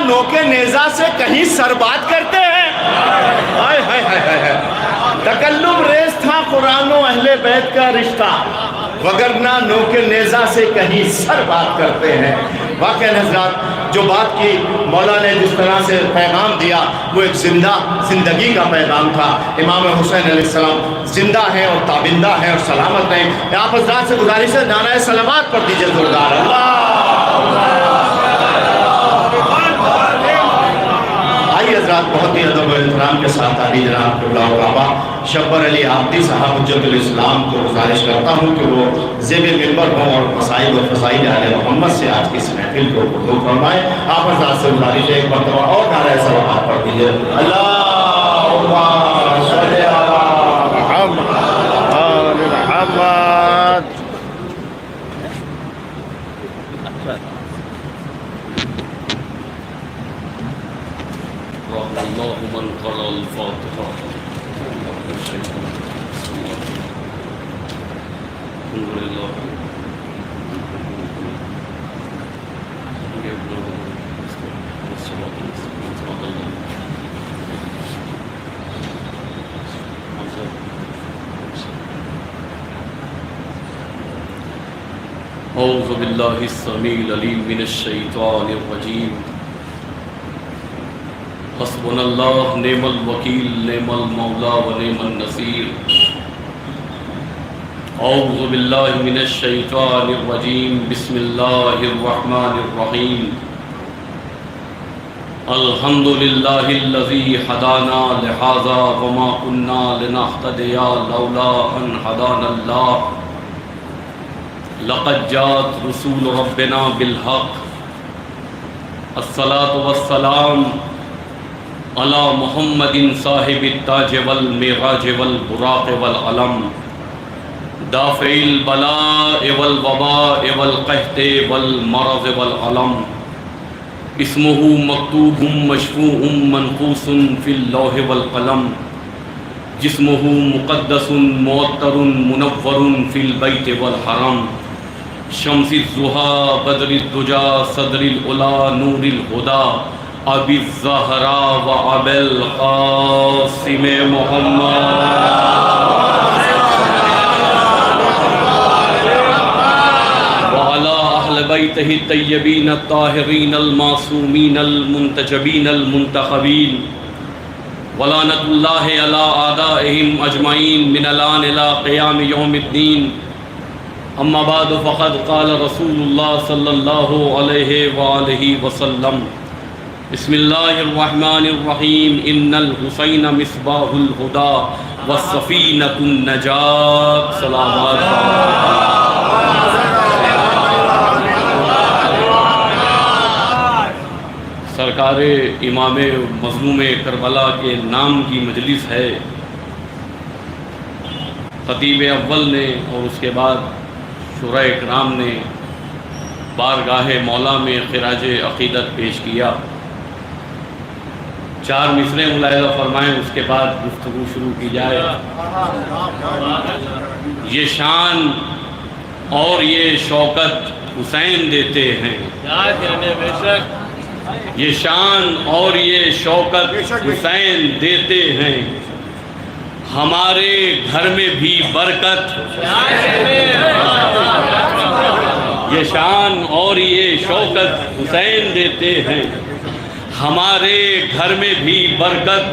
نوک نیزہ سے کہیں سر بات کرتے ہیں؟ ہائے ہائے ہائے ہائے، تکلم ریز تھا قرآن و اہل بیت کا رشتہ، وگرنہ نوک نیزہ سے کہیں سر بات کرتے ہیں۔ واقعہ حضرات، جو بات کی مولا نے جس طرح سے پیغام دیا وہ ایک زندگی کا پیغام تھا۔ امام حسین علیہ السلام زندہ ہیں اور تابندہ ہیں اور سلامت ہیں۔ آپ حضرات سے گزارش ہے نعرہ صلوات پڑھ دیجئے زوردار آئیے حضرات، بہت ہی ادب و احترام کے ساتھ آئیے جناب قبلہ و کعبہ شبر علی عابدی صاحب حجت الاسلام کو گزارش کرتا ہوں کہ وہ زیب منبر ہوں اور مسائل و فضائل آل محمد سے آج کی اس محفل کو قبول فرمائیں۔ آپ حضرات سے گزارش ہے ایک مرتبہ اور نعرہ صلوات پڑھ دیجئے، اللہم صلی علی محمد آل محمد۔ اللہ من قرأ الفاتحہ اعوذ باللہ السمیع العلیم من الشیطان الرجیم، حسبنا اللہ نعم الوکیل نعم المولا و نعم النصیر۔ اعوذ باللہ من الشیطان الرجیم، بسم اللہ الرحمن الرحیم۔ الحمد للہ الذی ہدانا لہذا وما کنا لنہتدی لولا ان ہدانا اللہ، لقد جاءت رسول ربنا بالحق، الصلاۃ والسلام علی محمد صاحب التاج والمعراج والبراق والعلم، دافع البلاء والوباء والقحط والمرض والعلم، اسمہ مکتوب مشفوع منقوص فی اللوح والقلم، جسمہ مقدس معطر منور فی البیت والحرم، شمس الضحیٰ بدر الدجا صدر العلا نور الہدی، ابی الزہراء و ابی القاسم محمد وعلی اہل بیتہ الطیبین الطاہرین المعصومین المنتجبین المنتخبین، ولعنۃ اللہ علی اعدائہم اجمعین من الآن الی قیام یوم الدین۔ اما بعد فقد قال رسول اللہ صلی اللہ علیہ وآلہ وسلم، بسم اللہ الرحمن الرحیم، ان الحسین مصباح الہدی والسفینۃ النجاۃ۔ صلوات سرکار امام مظلوم کربلا کے نام کی مجلس ہے۔ خطیب اول نے اور اس کے بعد شورا اکرام نے بارگاہ مولا میں خراج عقیدت پیش کیا۔ 4 مصرے ملاحظہ فرمائیں، اس کے بعد گفتگو شروع کی جائے۔ یہ شان اور یہ شوکت حسین دیتے ہیں، یہ شان اور یہ شوکت حسین دیتے ہیں، ہمارے گھر میں بھی برکت، یہ شان اور یہ شوکت حسین دیتے ہیں، ہمارے گھر میں بھی برکت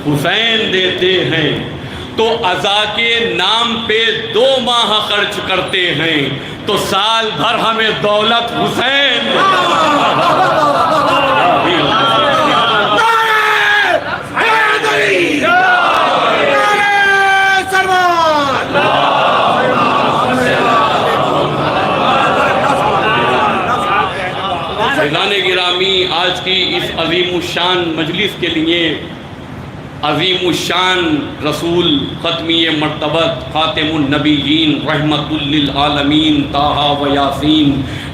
حسین دیتے ہیں، تو عزا کے نام پہ 2 ماہ خرچ کرتے ہیں، تو سال بھر ہمیں دولت حسین فیضان گرامی، آج کی اس عظیم الشان مجلس کے لیے عظیم الشان رسول ختمی مرتبت خاتم النبیین رحمت للعالمین طٰہٰ و یاسین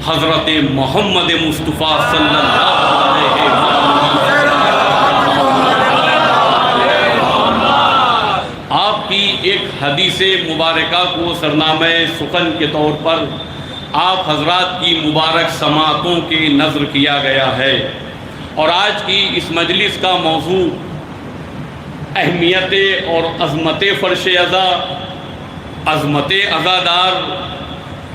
حضرت محمد مصطفیٰ صلی اللہ علیہ وسلم، آپ کی ایک حدیث مبارکہ کو سرنامہ سخن کے طور پر آپ حضرات کی مبارک سماعتوں کے نظر کیا گیا ہے۔ اور آج کی اس مجلس کا موضوع اہمیت اور عظمت فرش عزا، عظمت عزادار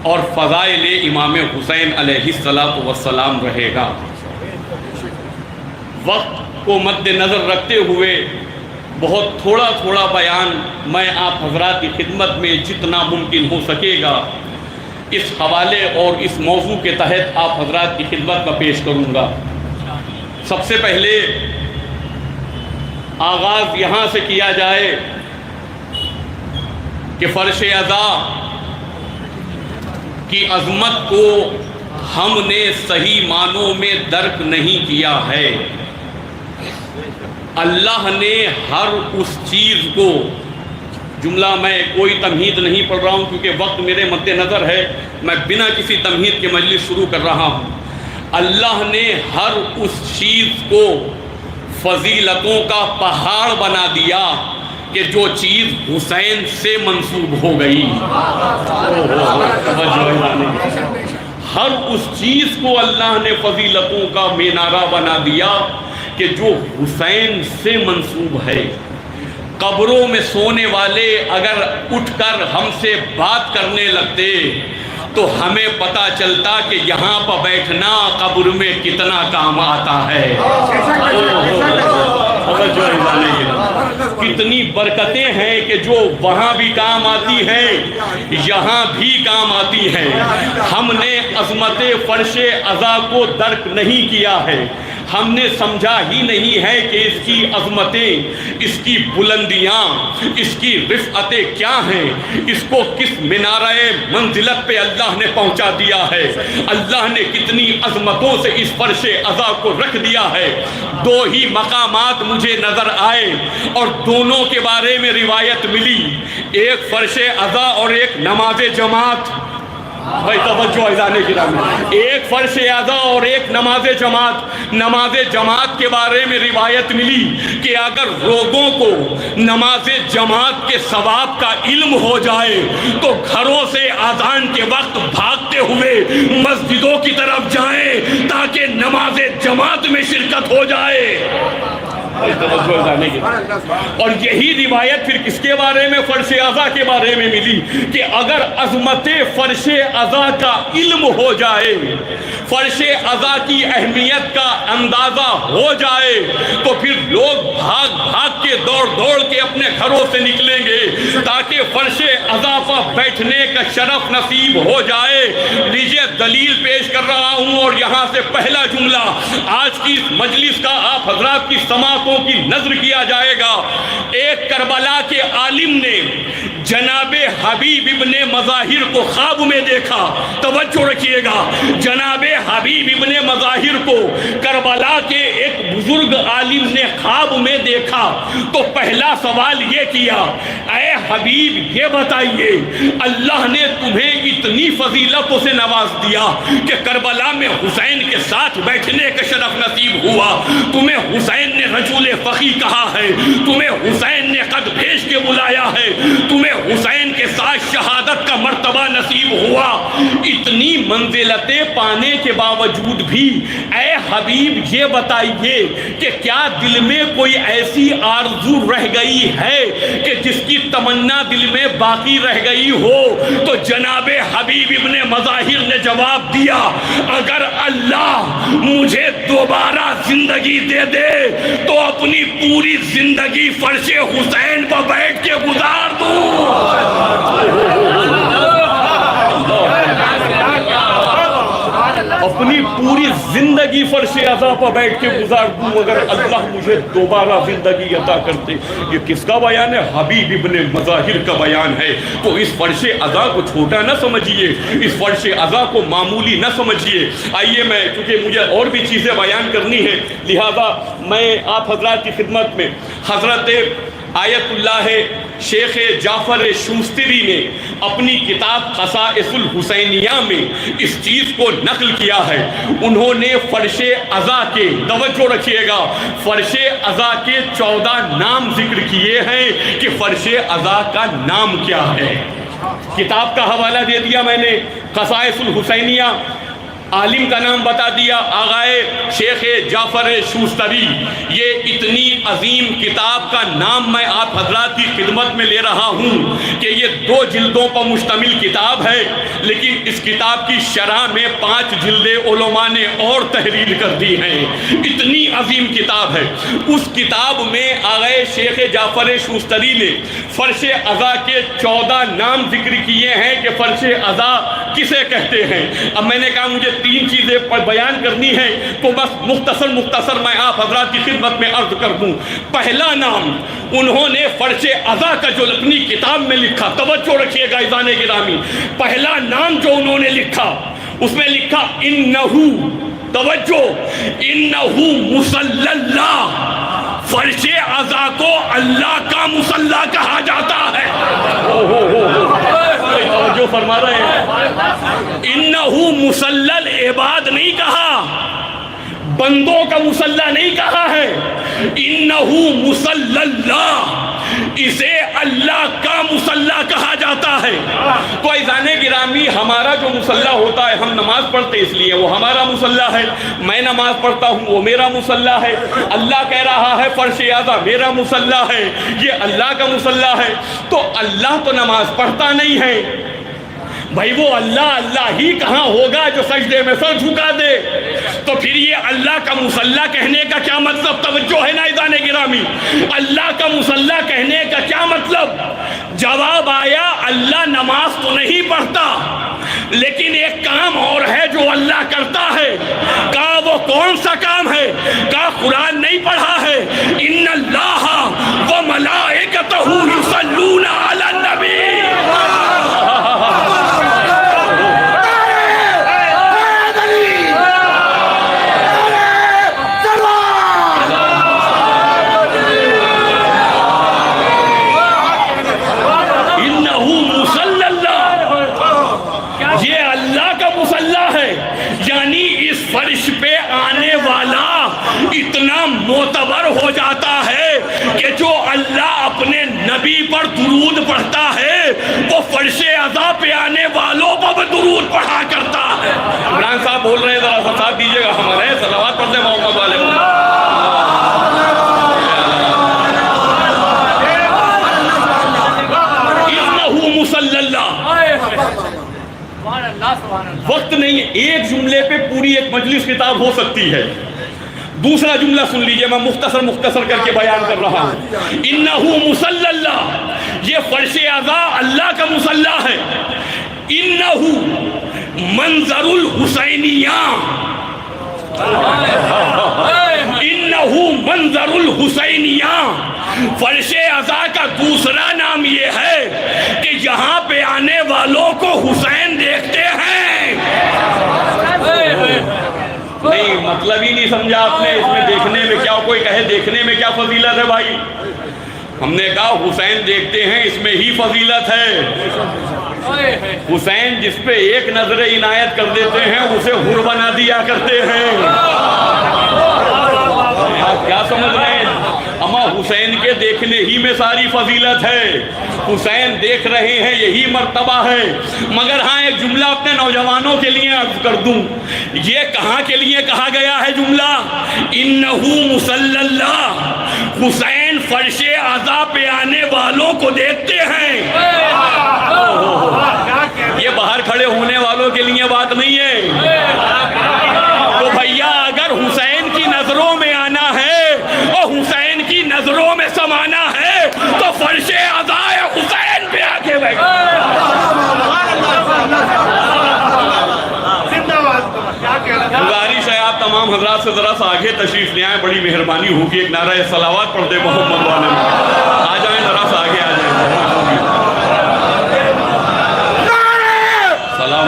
اور فضائل امام حسین علیہ السلام رہے گا۔ وقت کو مد نظر رکھتے ہوئے بہت تھوڑا بیان میں آپ حضرات کی خدمت میں جتنا ممکن ہو سکے گا اس حوالے اور اس موضوع کے تحت آپ حضرات کی خدمت کا پیش کروں گا۔ سب سے پہلے آغاز یہاں سے کیا جائے کہ فرش عزا کی عظمت کو ہم نے صحیح معنوں میں درک نہیں کیا ہے۔ اللہ نے ہر اس چیز کو، جملہ میں کوئی تمہید نہیں پڑھ رہا ہوں کیونکہ وقت میرے مد نظر ہے، میں بنا کسی تمہید کے مجلس شروع کر رہا ہوں۔ اللہ نے ہر اس چیز کو فضیلتوں کا پہاڑ بنا دیا کہ جو چیز حسین سے منسوب ہو گئی، ہر اس چیز کو اللہ نے فضیلتوں کا مینارہ بنا دیا کہ جو حسین سے منسوب ہے۔ قبروں میں سونے والے اگر اٹھ کر ہم سے بات کرنے لگتے تو ہمیں پتہ چلتا کہ یہاں پر بیٹھنا قبر میں کتنا کام آتا ہے۔ کتنی برکتیں ہیں کہ جو وہاں بھی کام آتی ہیں، یہاں بھی کام آتی ہیں۔ ہم نے عظمت فرش عزا کو درک نہیں کیا ہے، ہم نے سمجھا ہی نہیں ہے کہ اس کی عظمتیں، اس کی بلندیاں، اس کی رفعتیں کیا ہیں، اس کو کس منارہ منزلت پہ اللہ نے پہنچا دیا ہے۔ اللہ نے کتنی عظمتوں سے اس فرش عزا کو رکھ دیا ہے۔ دو ہی مقامات مجھے نظر آئے اور دونوں کے بارے میں روایت ملی، ایک فرش عزا اور ایک نماز جماعت۔ بھائی توجہ اذان گرامی، ایک فرش عزا اور ایک نماز جماعت۔ نماز جماعت کے بارے میں روایت ملی کہ اگر لوگوں کو نماز جماعت کے ثواب کا علم ہو جائے تو گھروں سے اذان کے وقت بھاگتے ہوئے مسجدوں کی طرف جائیں تاکہ نماز جماعت میں شرکت ہو جائے۔ اور یہی روایت پھر کس کے بارے میں؟ فرش عزا کے بارے میں ملی کہ اگر عظمت فرش عزا کا علم ہو جائے، فرش عزا کی اہمیت کا اندازہ ہو جائے تو پھر لوگ بھاگ کے دوڑ کے اپنے گھروں سے نکلیں گے تاکہ فرش عزا پر بیٹھنے کا شرف نصیب ہو جائے۔ لیجئے دلیل پیش کر رہا ہوں اور یہاں سے پہلا جملہ آج کی مجلس کا آپ حضرات کی سماعت کی نظر کیا جائے گا۔ ایک کربلا کے عالم نے جناب حبیب ابن مظاہر کو خواب میں دیکھا، توجہ رکھیے گا، جناب حبیب ابن مظاہر کو کربلا کے ایک بزرگ عالم نے خواب میں دیکھا تو پہلا سوال یہ کیا، اے حبیب یہ بتائیے اللہ نے تمہیں اتنی فضیلتوں سے نواز دیا کہ کربلا میں حسین کے ساتھ بیٹھنے کا شرف نصیب ہوا، تمہیں حسین نے رجل فقی کہا ہے، تمہیں حسین نے قد بھیج کے بلایا ہے، تمہیں حسین کے ساتھ شہادت کا مرتبہ نصیب ہوا۔ اتنی منزلتیں پانے کے باوجود بھی اے حبیب یہ بتائیے کہ کیا دل میں کوئی ایسی آرزو رہ گئی ہے کہ جس کی تمنا دل میں باقی رہ گئی ہو؟ تو جناب حبیب ابن مظاہر نے جواب دیا، اگر اللہ مجھے دوبارہ زندگی دے دے تو اپنی پوری زندگی فرش حسین پر بیٹھ کے گزار دوں۔ اپنی پوری زندگی فرش عزا پر بیٹھ کے گزار دوں اگر اللہ مجھے دوبارہ زندگی عطا کرتے۔ یہ کس کا بیان ہے؟ حبیب ابن مظاہر کا بیان ہے۔ تو اس فرش عزا کو چھوٹا نہ سمجھیے، اس فرش عزا کو معمولی نہ سمجھیے۔ آئیے میں، کیونکہ مجھے اور بھی چیزیں بیان کرنی ہے، لہذا میں آپ حضرات کی خدمت میں حضرت آیت اللہ شیخ جعفر شوستری نے اپنی کتاب خصائص الحسینیہ میں اس چیز کو نقل کیا ہے۔ انہوں نے فرش عزا کے، توجہ رکھیے گا، فرش عزا کے 14 نام ذکر کیے ہیں کہ فرش عزا کا نام کیا ہے۔ کتاب کا حوالہ دے دیا میں نے، خصائص الحسینیہ عالم کا نام بتا دیا، آغائے شیخ جعفر شوستری۔ یہ اتنی عظیم کتاب کا نام میں آپ حضرات کی خدمت میں لے رہا ہوں کہ یہ 2 جلدوں پر مشتمل کتاب ہے، لیکن اس کتاب کی شرح میں 5 جلدیں علماء نے اور تحریر کر دی ہیں۔ اتنی عظیم کتاب ہے۔ اس کتاب میں آغائے شیخ جعفر شوستری نے فرش عزا کے 14 نام ذکر کیے ہیں کہ فرش عزا کسے کہتے ہیں۔ اب میں نے کہا مجھے 3 چیزیں بیان کرنی ہے تو بس مختصر میں آپ حضرات کی خدمت میں عرض کر دوں۔ پہلا نام انہوں نے فرش عزا کا جو اپنی کتاب میں لکھا، توجہ رکھیے گا عزیزان گرامی، پہلا نام جو انہوں نے لکھا اس میں لکھا انہو، توجہ، انہو مصلی اللہ، فرش عزا کو اللہ کا مصلی کہا جاتا ہے۔ جو فرما رہے ہیں انہو مصلی العباد نہیں کہا، بندوں کا مصلی نہیں کہا ہے، انہو مصلی اللہ، اسے اللہ کا مصلی کہا جاتا ہے۔ تو عزیزان گرامی ہمارا جو مصلی ہوتا ہے، ہم نماز پڑھتے اس لیے وہ ہمارا مصلی ہے، میں نماز پڑھتا ہوں وہ میرا مصلی ہے، اللہ کہہ رہا ہے فرش عزا میرا مصلی ہے، یہ اللہ کا مصلی ہے۔ تو اللہ تو نماز پڑھتا نہیں ہے بھائی، وہ اللہ ہی کہاں ہوگا جو سجدے میں سر جھکا دے؟ تو پھر یہ اللہ کا مصلی کہنے کا کیا مطلب؟ توجہ ہے نا عزیزان گرامی، اللہ کا مصلی کہنے کا کیا مطلب؟ جواب آیا اللہ نماز تو نہیں پڑھتا، لیکن ایک کام اور ہے جو اللہ کرتا ہے۔ کہا وہ کون سا کام ہے؟ کہا قرآن نہیں پڑھا ہے، ان اللہ و ملائکتہ یصلون علی النبی۔ فرش پہ آنے والا اتنا معتبر ہو جاتا ہے کہ جو اللہ اپنے نبی پر درود پڑھتا ہے وہ فرش عزا پہ آنے والوں پر درود پڑھا کرتا ہے۔ عمران صاحب بول رہے ہیں، ذرا ساتھ دیجیے گا ہمارے، صلوات پڑھتے محمد والے۔ انہو مصلی اللہ، وقت نہیں ہے، ایک جملے پہ پوری ایک مجلس کتاب ہو سکتی ہے۔ دوسرا جملہ سن لیجئے، میں مختصر کر کے بیان کر رہا ہوں۔ انہو مصلی اللہ، یہ فرش عزا اللہ کا مصلی ہے۔ انہو منظر الحسینیہ، انہو منظر الحسینیہ، فرش عزا کا دوسرا نام یہ ہے کہ یہاں پہ آنے والوں کو حسین دیکھتے ہیں۔ نہیں مطلب ہی نہیں سمجھا آپ نے، اس میں دیکھنے میں کیا، کوئی کہے دیکھنے میں کیا فضیلت ہے بھائی؟ ہم نے کہا حسین دیکھتے ہیں اس میں ہی فضیلت ہے۔ حسین جس پہ ایک نظر عنایت کر دیتے ہیں اسے حور بنا دیا کرتے ہیں۔ آپ کیا سمجھ رہے ہیں؟ اما حسین کے دیکھنے ہی میں ساری فضیلت ہے، حسین دیکھ رہے ہیں یہی مرتبہ ہے۔ مگر ہاں ایک جملہ اپنے نوجوانوں کے لیے عرض کر دوں، یہ کہاں کے لیے کہا گیا ہے جملہ؟ انہو مصلی اللہ، حسین فرش عزا پہ آنے والوں کو دیکھتے ہیں۔ یہ باہر کھڑے ہونے والوں کے لیے بات نہیں ہے۔ تو بھیا اگر حسین کی نظروں میں آنا ہے اور حسین کی نظروں میں سمانا ہے تو فرش عزا حسین پہ آ کے بیٹھ۔ گزارش ہے آپ تمام حضرات سے ذرا سا آگے تشریف لے آئیں، بڑی مہربانی ہوگی، ایک نعرہ صلوات پڑھ دے محمد والے میں۔ آ جائیں ذرا سا آگے آ جائیں۔ سلام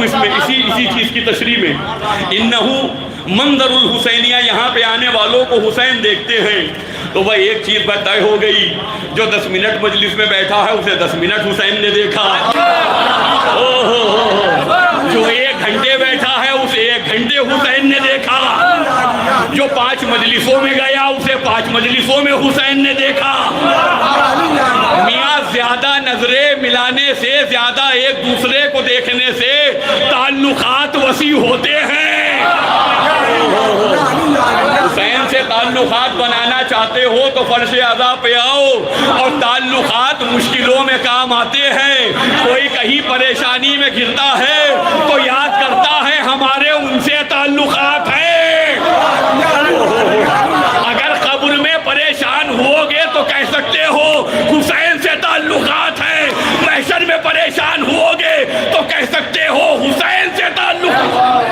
اس میں اسی چیز کی تشریح میں، انہو منظر الحسینیہ، یہاں پہ آنے والوں کو حسین دیکھتے ہیں۔ تو وہ ایک چیز طے ہو گئی، جو 10 منٹ مجلس میں بیٹھا ہے اسے 10 منٹ حسین نے دیکھا، جو 1 گھنٹے بیٹھا ہے اسے 1 گھنٹے حسین نے دیکھا۔ جو 5 مجلسوں میں گیا اسے 5 مجلسوں میں حسین نے دیکھا. میاں زیادہ نظریں ملانے سے، زیادہ ایک دوسرے کو دیکھنے سے تعلقات وسیع ہوتے ہیں. حسین سے تعلقات بنانا چاہتے ہو تو فرش اعضا پہ آؤ، اور تعلقات مشکلوں میں کام آتے ہیں. کوئی کہیں پریشانی میں گرتا ہے تو یاد کرتا ہے ہمارے ان سے تعلقات ہیں. اگر قبر میں پریشان ہوگے تو کہہ سکتے ہو حسین سے تعلقات ہیں. محشر میں پریشان ہوگے تو کہہ سکتے ہو حسین سے تعلقات.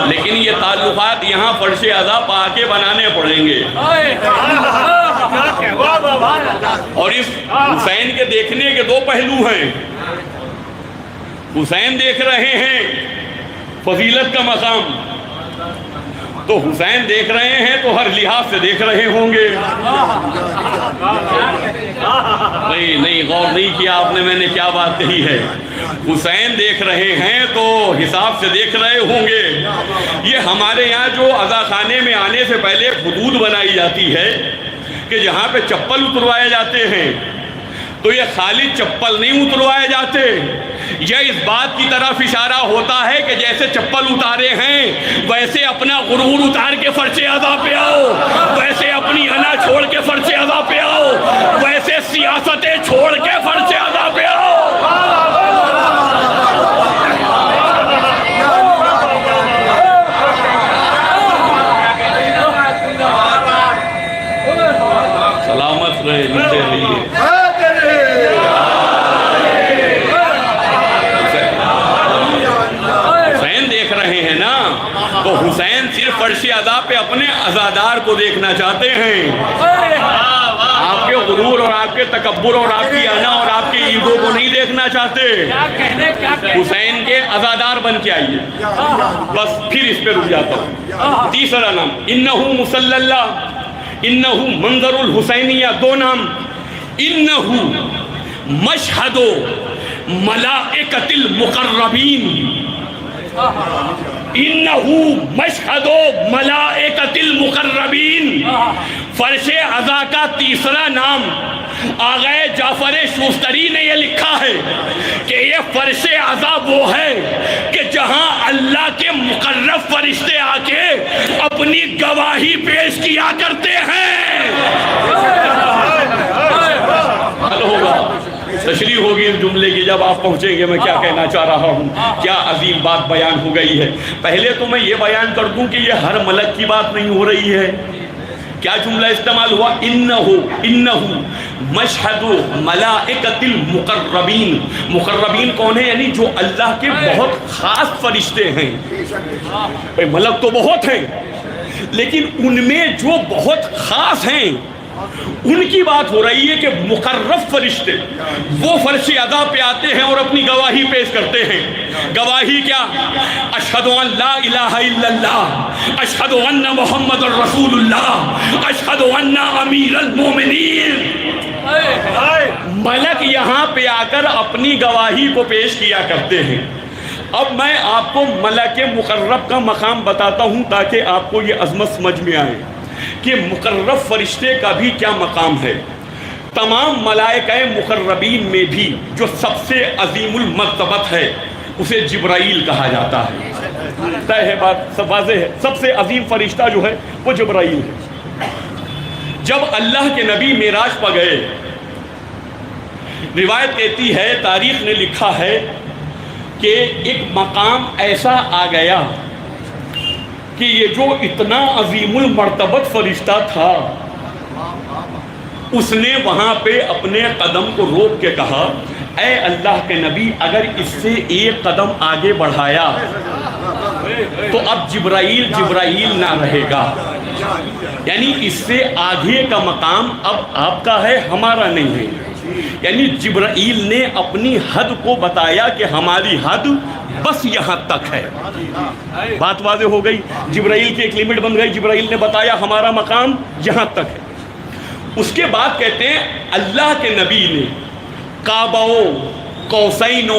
لیکن یہ تعلقات یہاں فرش اعضا پا کے بنانے پڑیں گے. اور اس حسین کے دیکھنے کے 2 پہلو ہیں. حسین دیکھ رہے ہیں فضیلت کا مقام، تو حسین دیکھ رہے ہیں تو ہر لحاظ سے دیکھ رہے ہوں گے. نہیں غور نہیں کیا آپ نے میں نے کیا بات کہی ہے. حسین دیکھ رہے ہیں تو حساب سے دیکھ رہے ہوں گے. یہ ہمارے یہاں جو عزا خانے میں آنے سے پہلے حدود بنائی جاتی ہے کہ جہاں پہ چپل اتروائے جاتے ہیں تو یہ خالی چپل نہیں اتروائے جاتے، یہ اس بات کی طرف اشارہ ہوتا ہے کہ جیسے چپل اتارے ہیں ویسے اپنا غرور اتار کے فرش اعضا پہ آؤ، ویسے اپنی انا چھوڑ کے فرش اعضا پہ آؤ، ویسے سیاستیں چھوڑ کے فرش اعضا پہ آؤ. سلامت رہے ملتے رہیے. حسین دیکھ رہے ہیں نا، تو حسین صرف فرش اعضا پہ اپنے عزادار کو دیکھنا چاہتے ہیں. آپ کے غرور اور آپ کے تکبر اور آپ کی انا اور آپ کی ایگو کو نہیں دیکھنا چاہتے. حسین کے عزادار بن کے آئیے. بس پھر اس پہ رک جاتا ہوں. تیسرا نام انہو مصلی اللہ، انہو منظر الحسینیہ. 2 نام، انہو مشہد ملائکۃ المقربین، انہو مشہد ملائکۃ المقربین. فرش اعضا کا تیسرا نام آغا جعفر شوستری نے یہ لکھا ہے کہ یہ فرش اعضا وہ ہے کہ جہاں اللہ کے مقرب فرشتے آ کے اپنی گواہی پیش کیا کرتے ہیں. حل ہوگا، تشریح ہوگی اس جملے کی جب آپ پہنچیں گے. میں کیا کہنا چاہ رہا ہوں، کیا عظیم بات بیان ہو گئی ہے. پہلے تو میں یہ بیان کر دوں کہ یہ ہر ملک کی بات نہیں ہو رہی ہے. کیا جملہ استعمال ہوا؟ انہو مشہد ملائکۃ المقربین. مقربین کون ہیں؟ یعنی جو اللہ کے بہت خاص فرشتے ہیں. ملک تو بہت ہیں لیکن ان میں جو بہت خاص ہیں ان کی بات ہو رہی ہے کہ مقرب فرشتے وہ فرش اعضا پہ آتے ہیں اور اپنی گواہی پیش کرتے ہیں. گواہی کیا؟ اشہد ان لا الہ الا اللہ، اشہد ان محمد الرسول اللہ، اشہد ان امیر المومنین. ملک یہاں پہ آ کر اپنی گواہی کو پیش کیا کرتے ہیں. اب میں آپ کو ملک مقرب کا مقام بتاتا ہوں تاکہ آپ کو یہ عظمت سمجھ میں آئے کہ مقرب فرشتے کا بھی کیا مقام ہے. تمام ملائکہ مقربین میں بھی جو سب سے عظیم المرتبت ہے اسے جبرائیل کہا جاتا ہے. طے ہے بات، سب واضح ہے. سب سے عظیم فرشتہ جو ہے وہ جبرائیل ہے. جب اللہ کے نبی معراج پر گئے، روایت کہتی ہے، تاریخ نے لکھا ہے کہ ایک مقام ایسا آ گیا کہ یہ جو اتنا عظیم المرتبت فرشتہ تھا اس نے وہاں پہ اپنے قدم کو روک کے کہا، اے اللہ کے نبی اگر اس سے ایک قدم آگے بڑھایا تو اب جبرائیل نہ رہے گا. یعنی اس سے آگے کا مقام اب آپ کا ہے، ہمارا نہیں ہے. یعنی جبرائیل نے اپنی حد کو بتایا کہ ہماری حد بس یہاں تک ہے. بات واضح ہو گئی. جبرائیل کی ایک لیمٹ بن گئی. جبرائیل نے بتایا ہمارا مقام یہاں تک ہے. اس کے بعد کہتے ہیں اللہ کے نبی نے کعبہ قوسین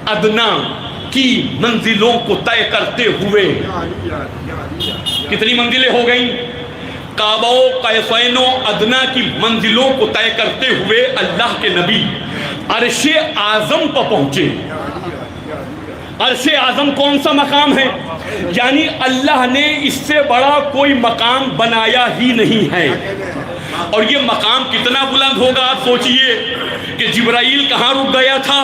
ادنا کی منزلوں کو طے کرتے ہوئے کتنی منزلیں ہو گئیں؟ کعبہ و قیسین و ادنا کی منزلوں کو طے کرتے ہوئے اللہ کے نبی عرش اعظم پر پہنچے۔ عرش اعظم کون سا مقام ہے؟ یعنی اللہ نے اس سے بڑا کوئی مقام بنایا ہی نہیں ہے۔ اور یہ مقام کتنا بلند ہوگا آپ سوچئے کہ جبرائیل کہاں رک گیا تھا،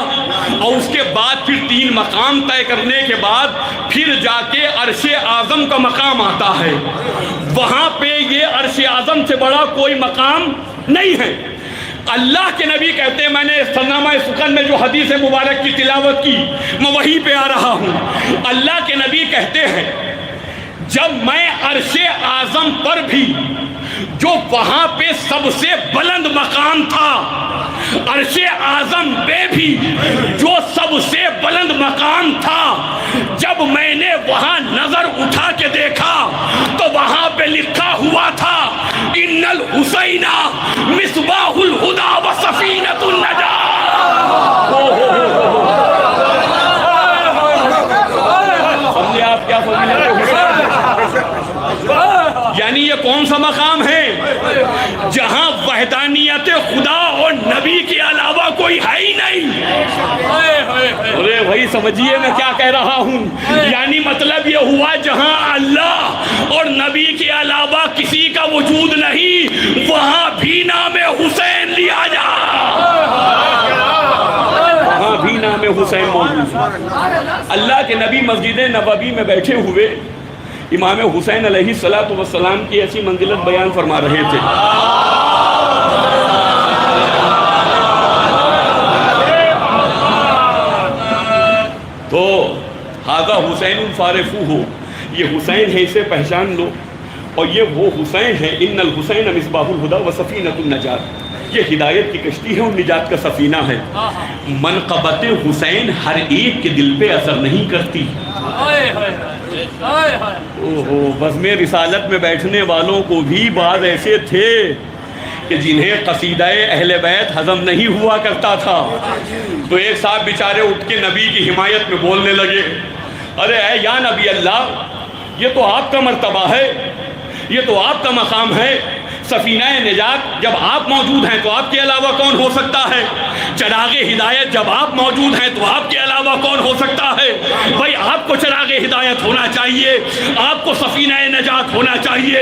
اور اس کے بعد پھر 3 مقام طے کرنے کے بعد پھر جا کے عرش اعظم کا مقام آتا ہے۔ وہاں پہ یہ عرش اعظم سے بڑا کوئی مقام نہیں ہے۔ اللہ کے نبی کہتے ہیں، میں نے سنامہ سکن میں جو حدیث مبارک کی تلاوت کی میں وہیں پہ آ رہا ہوں۔ اللہ کے نبی کہتے ہیں جب میں عرش اعظم پر بھی جو وہاں پہ سب سے بلند مقام تھا، عرش اعظم پہ بھی جو سب سے بلند مقام تھا، جب میں نے وہاں نظر اٹھا کے دیکھا تو وہاں پہ لکھا ہوا تھا ان الحسین مصباح الہدی و سفینۃ النجات۔ سمجھے آپ کیا یعنی یہ کون سا مقام ہے جہاں وحدانیت خدا اور نبی کے علاوہ کوئی ہے ہی نہیں۔ ارے بھائی سمجھیے میں کیا کہہ رہا ہوں، یعنی مطلب یہ ہوا جہاں اللہ اور نبی کے علاوہ کسی کا وجود نہیں، وہاں بھی نام حسین لیا جا، وہاں بھی نام حسین موجود۔ اللہ کے نبی مسجد نبوی میں بیٹھے ہوئے امام حسین علیہ السلام کی ایسی منزلت بیان فرما رہے تھے۔ تو ھذا حسین فارفوہ، یہ حسین ہے اسے پہچان لو، اور یہ وہ حسین ہے ان الحسین مصباح الہدی و سفینۃ النجات، یہ ہدایت کی کشتی ہے اور نجات کا سفینہ ہے۔ منقبت حسین ہر ایک کے دل پہ اثر نہیں کرتی۔ بزم رسالت میں بیٹھنے والوں کو بھی بعض ایسے تھے کہ جنہیں قصیدہ اہل بیت ہضم نہیں ہوا کرتا تھا، تو ایک صاحب بیچارے اٹھ کے نبی کی حمایت میں بولنے لگے، ارے اے یا نبی اللہ، یہ تو آپ کا مرتبہ ہے، یہ تو آپ کا مقام ہے، سفینہ نجات جب آپ موجود ہیں تو آپ کے علاوہ کون ہو سکتا ہے، چراغ ہدایت جب آپ موجود ہیں تو آپ کے علاوہ کون ہو سکتا ہے۔ بھائی آپ کو چراغ ہدایت ہونا چاہیے، آپ کو سفینہ نجات ہونا چاہیے۔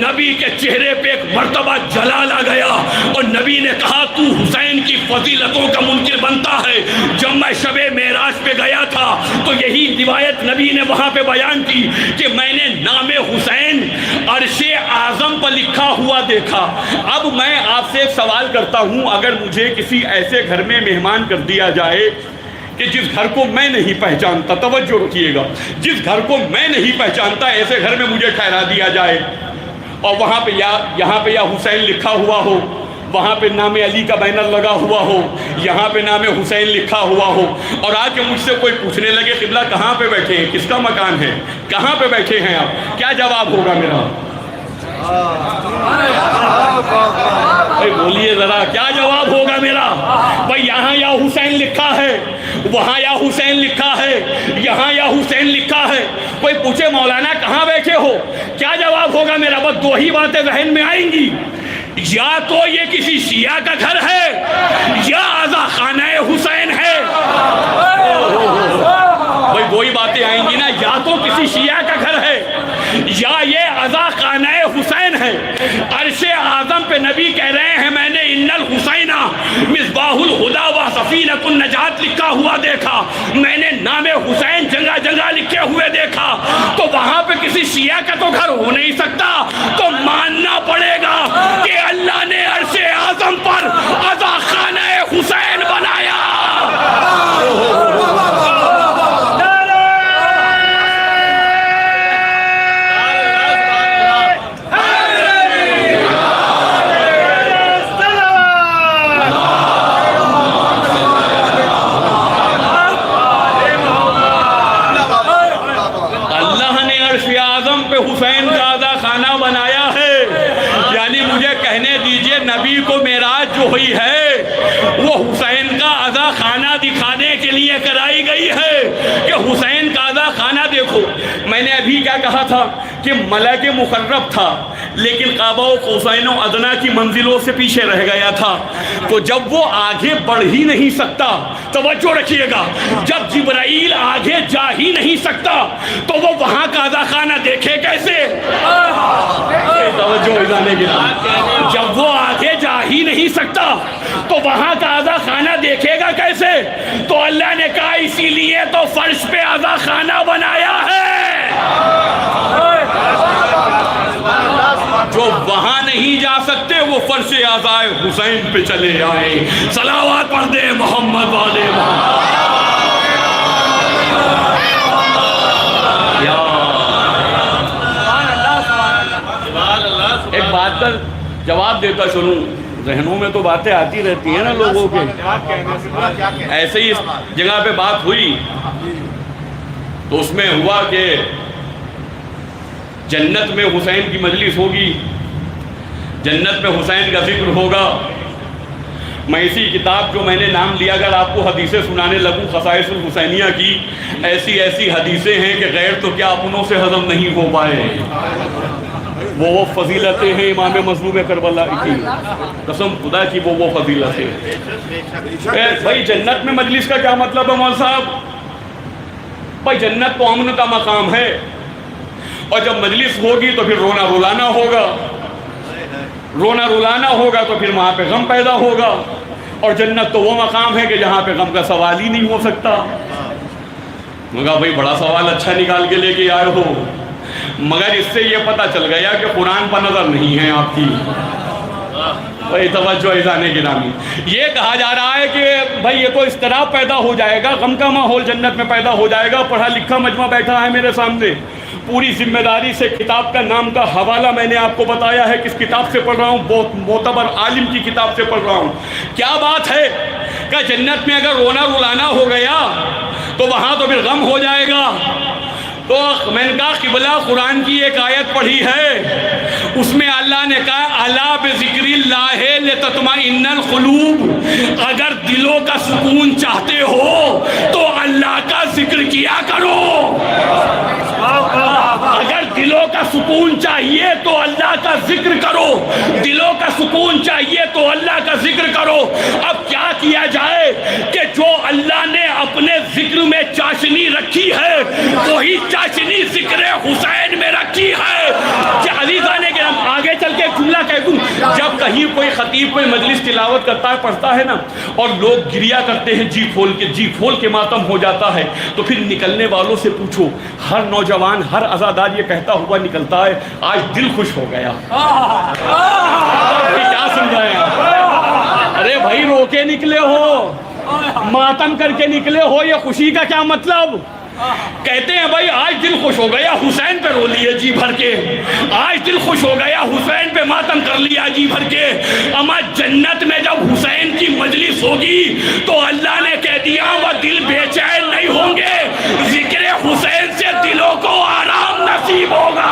نبی کے چہرے پہ ایک مرتبہ جلال آ گیا اور نبی نے کہا تو حسین کی فضیلتوں کا منکر بنتا ہے۔ جب میں شب معراج پہ گیا تھا تو یہی روایت نبی نے وہاں پہ بیان کی کہ میں نے نام حسین عرش اعظم پر لکھا ہوا دیکھا۔ اب میں آپ سے ایک سوال کرتا ہوں، اگر مجھے کسی ایسے گھر میں مہمان کر دیا جائے کہ جس گھر کو میں نہیں پہچانتا، توجہ رکھیے گا، جس گھر کو میں نہیں پہچانتا ایسے گھر میں مجھے ٹھہرا دیا جائے، اور وہاں پہ یہاں پہ یا حسین لکھا ہوا ہو، وہاں پہ نام علی کا بینر لگا ہوا ہو، یہاں پہ نام حسین لکھا ہوا ہو، اور آ کے مجھ سے کوئی پوچھنے لگے قبلہ کہاں پہ بیٹھے ہیں، کس کا مکان ہے، کہاں پہ بیٹھے ہیں آپ، کیا جواب ہوگا میرا؟ بولیے ذرا کیا جواب ہوگا میرا؟ بھائی یہاں یا حسین لکھا ہے، وہاں یا حسین لکھا ہے، یہاں یا حسین لکھا ہے، کوئی پوچھے مولانا کہاں بیٹھے ہو، کیا جواب ہوگا میرا؟ بس دو ہی باتیں ذہن میں آئیں گی، یا تو یہ کسی شیعہ کا گھر ہے یا عزا خانہ حسین ہے۔ بھائی دو ہی باتیں آئیں گی نا، یا تو کسی شیعہ کا گھر ہے یا یہ عزا خانہ حسین ہے۔ عرش اعظم پہ نبی کہہ رہے ہیں میں نے ان الحسین مصباح الہدی و سفینۃ النجات لکھا ہوا دیکھا، میں نے نام حسین جگہ جگہ لکھے ہوئے دیکھا، تو وہاں پہ کسی شیعہ کا تو گھر ہو نہیں سکتا، تو ماننا پڑے گا کہ اللہ نے عرش اعظم پر عزا خانہ حسین بنایا۔ حسین کا عزا خانہ بنایا ہے، یعنی مجھے کہنے دیجئے نبی کو معراج جو ہوئی ہے وہ حسین کا عزا خانہ دکھانے کے لیے کرائی گئی ہے کہ حسین کا آزا خانہ دیکھو. میں نے ابھی کیا کہا تھا کہ ملک مقرب تھا لیکن قاب قوسین و ادنیٰ کی منزلوں سے پیچھے رہ گیا تھا. تو جب وہ آگے بڑھ ہی نہیں سکتا, توجہ رکھیے گا, جب جبرائیل آگے جا ہی نہیں سکتا تو وہ وہاں کا آزا خانہ دیکھے کیسے؟ توجہ ادانے کی, جب وہ آگے جا ہی نہیں سکتا تو وہاں کا آزا خانہ دیکھے گا کیسے؟ تو اللہ نے کہا اسی لیے تو فرش پہ آزا خانہ بنایا ہے. جو وہاں نہیں جا سکتے وہ فرش آزائے حسین پہ چلے آئے. صلوات پڑھ دے محمد والے محمد. ایک بات کا جواب دیتا چلوں, ذہنوں میں تو باتیں آتی رہتی ہیں نا لوگوں کے. ایسے ہی اس جگہ پہ بات ہوئی تو اس میں ہوا کہ جنت میں حسین کی مجلس ہوگی, جنت میں حسین کا ذکر ہوگا. میں اسی کتاب جو میں نے نام لیا, اگر آپ کو حدیثیں سنانے لگوں خصائص الحسینیہ کی, ایسی ایسی حدیثیں ہیں کہ غیر تو کیا اپنوں سے ہضم نہیں ہو پائے. وہ فضیلتیں ہیں امام مظلوم کربلا کی, قسم خدا کی وہ فضیلتیں. بھائی جنت میں مجلس کا کیا مطلب ہے مول صاحب؟ بھائی جنت تو امن کا مقام ہے, اور جب مجلس ہوگی تو پھر رونا رولانا ہوگا, رونا رولانا ہوگا تو پھر وہاں پہ غم پیدا ہوگا. اور جنت تو وہ مقام ہے کہ جہاں پہ غم کا سوال ہی نہیں ہو سکتا. مگر بھائی بڑا سوال اچھا نکال کے لے کے آئے ہو, مگر اس سے یہ پتہ چل گیا کہ قرآن پر نظر نہیں ہے آپ کی. بھائی توجہ ایزانے کے نامی, یہ کہا جا رہا ہے کہ بھائی یہ تو اس طرح پیدا ہو جائے گا, غم کا ماحول جنت میں پیدا ہو جائے گا. پڑھا لکھا مجمع بیٹھا ہے میرے سامنے, پوری ذمہ داری سے کتاب کا نام کا حوالہ میں نے آپ کو بتایا ہے کس کتاب سے پڑھ رہا ہوں, بہت معتبر عالم کی کتاب سے پڑھ رہا ہوں. کیا بات ہے کہ جنت میں اگر رونا رولانا ہو گیا تو وہاں تو پھر غم ہو جائے گا. تو میں نے کہا قبلہ قرآن کی ایک آیت پڑھی ہے, اس میں اللہ نے کہا الا بذکر اللہ لتطمئن القلوب. اگر دلوں کا سکون چاہتے ہو تو اللہ کا ذکر کیا کرو. اگر دلوں کا سکون چاہیے تو اللہ کا ذکر کرو, دلوں کا سکون چاہیے تو اللہ کا ذکر کرو. اب کیا کیا جائے کہ جو اللہ نے اپنے ذکر میں چاشنی رکھی ہے وہی چاشنی ذکر حسین میں رکھی ہے. کہ عزیزانے کے ہم آگے چل کے جملہ کہہ دوں, جب کہیں کوئی خطیب کوئی مجلس تلاوت کرتا ہے پڑھتا ہے نا, اور لوگ گریا کرتے ہیں جی کھول کے ماتم ہو جاتا ہے, تو پھر نکلنے والوں سے پوچھو, ہر نوجوان ہر عزادار یہ کہتا ہوا نکلتا ہے آج دل خوش ہو گیا. کیا سمجھائیں آپ؟ ارے بھائی رو کے نکلے ہو, ماتم کر کے نکلے ہو, یہ خوشی کا کیا مطلب؟ کہتے ہیں بھائی آج دل خوش ہو گیا حسین پہ رو لیے جی بھر کے, آج دل خوش ہو گیا حسین پہ ماتم کر لیا جی بھر کے. اما جنت میں جب حسین کی مجلس ہوگی تو اللہ نے کہہ دیا وہ دل بے چین نہیں ہوں گے, ذکر حسین سے دلوں کو آرام نصیب ہوگا.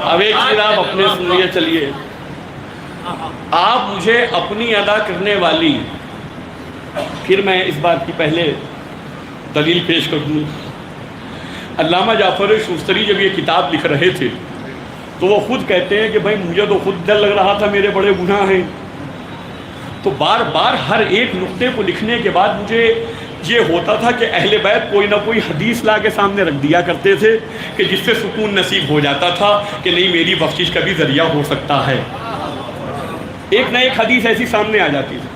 اب ایک چیز آپ اپنے سنیے, چلیے آپ مجھے اپنی ادا کرنے والی, پھر میں اس بات کی پہلے دلیل پیش کر دوں. علامہ جعفر شوستری جب یہ کتاب لکھ رہے تھے تو وہ خود کہتے ہیں کہ بھائی مجھے تو خود ڈر لگ رہا تھا میرے بڑے گناہ ہیں, تو بار بار ہر ایک نقطے کو لکھنے کے بعد مجھے یہ ہوتا تھا کہ اہل بیت کوئی نہ کوئی حدیث لا کے سامنے رکھ دیا کرتے تھے کہ جس سے سکون نصیب ہو جاتا تھا کہ نہیں میری بخشش کا بھی ذریعہ ہو سکتا ہے. ایک نہ ایک حدیث ایسی سامنے آ جاتی تھی.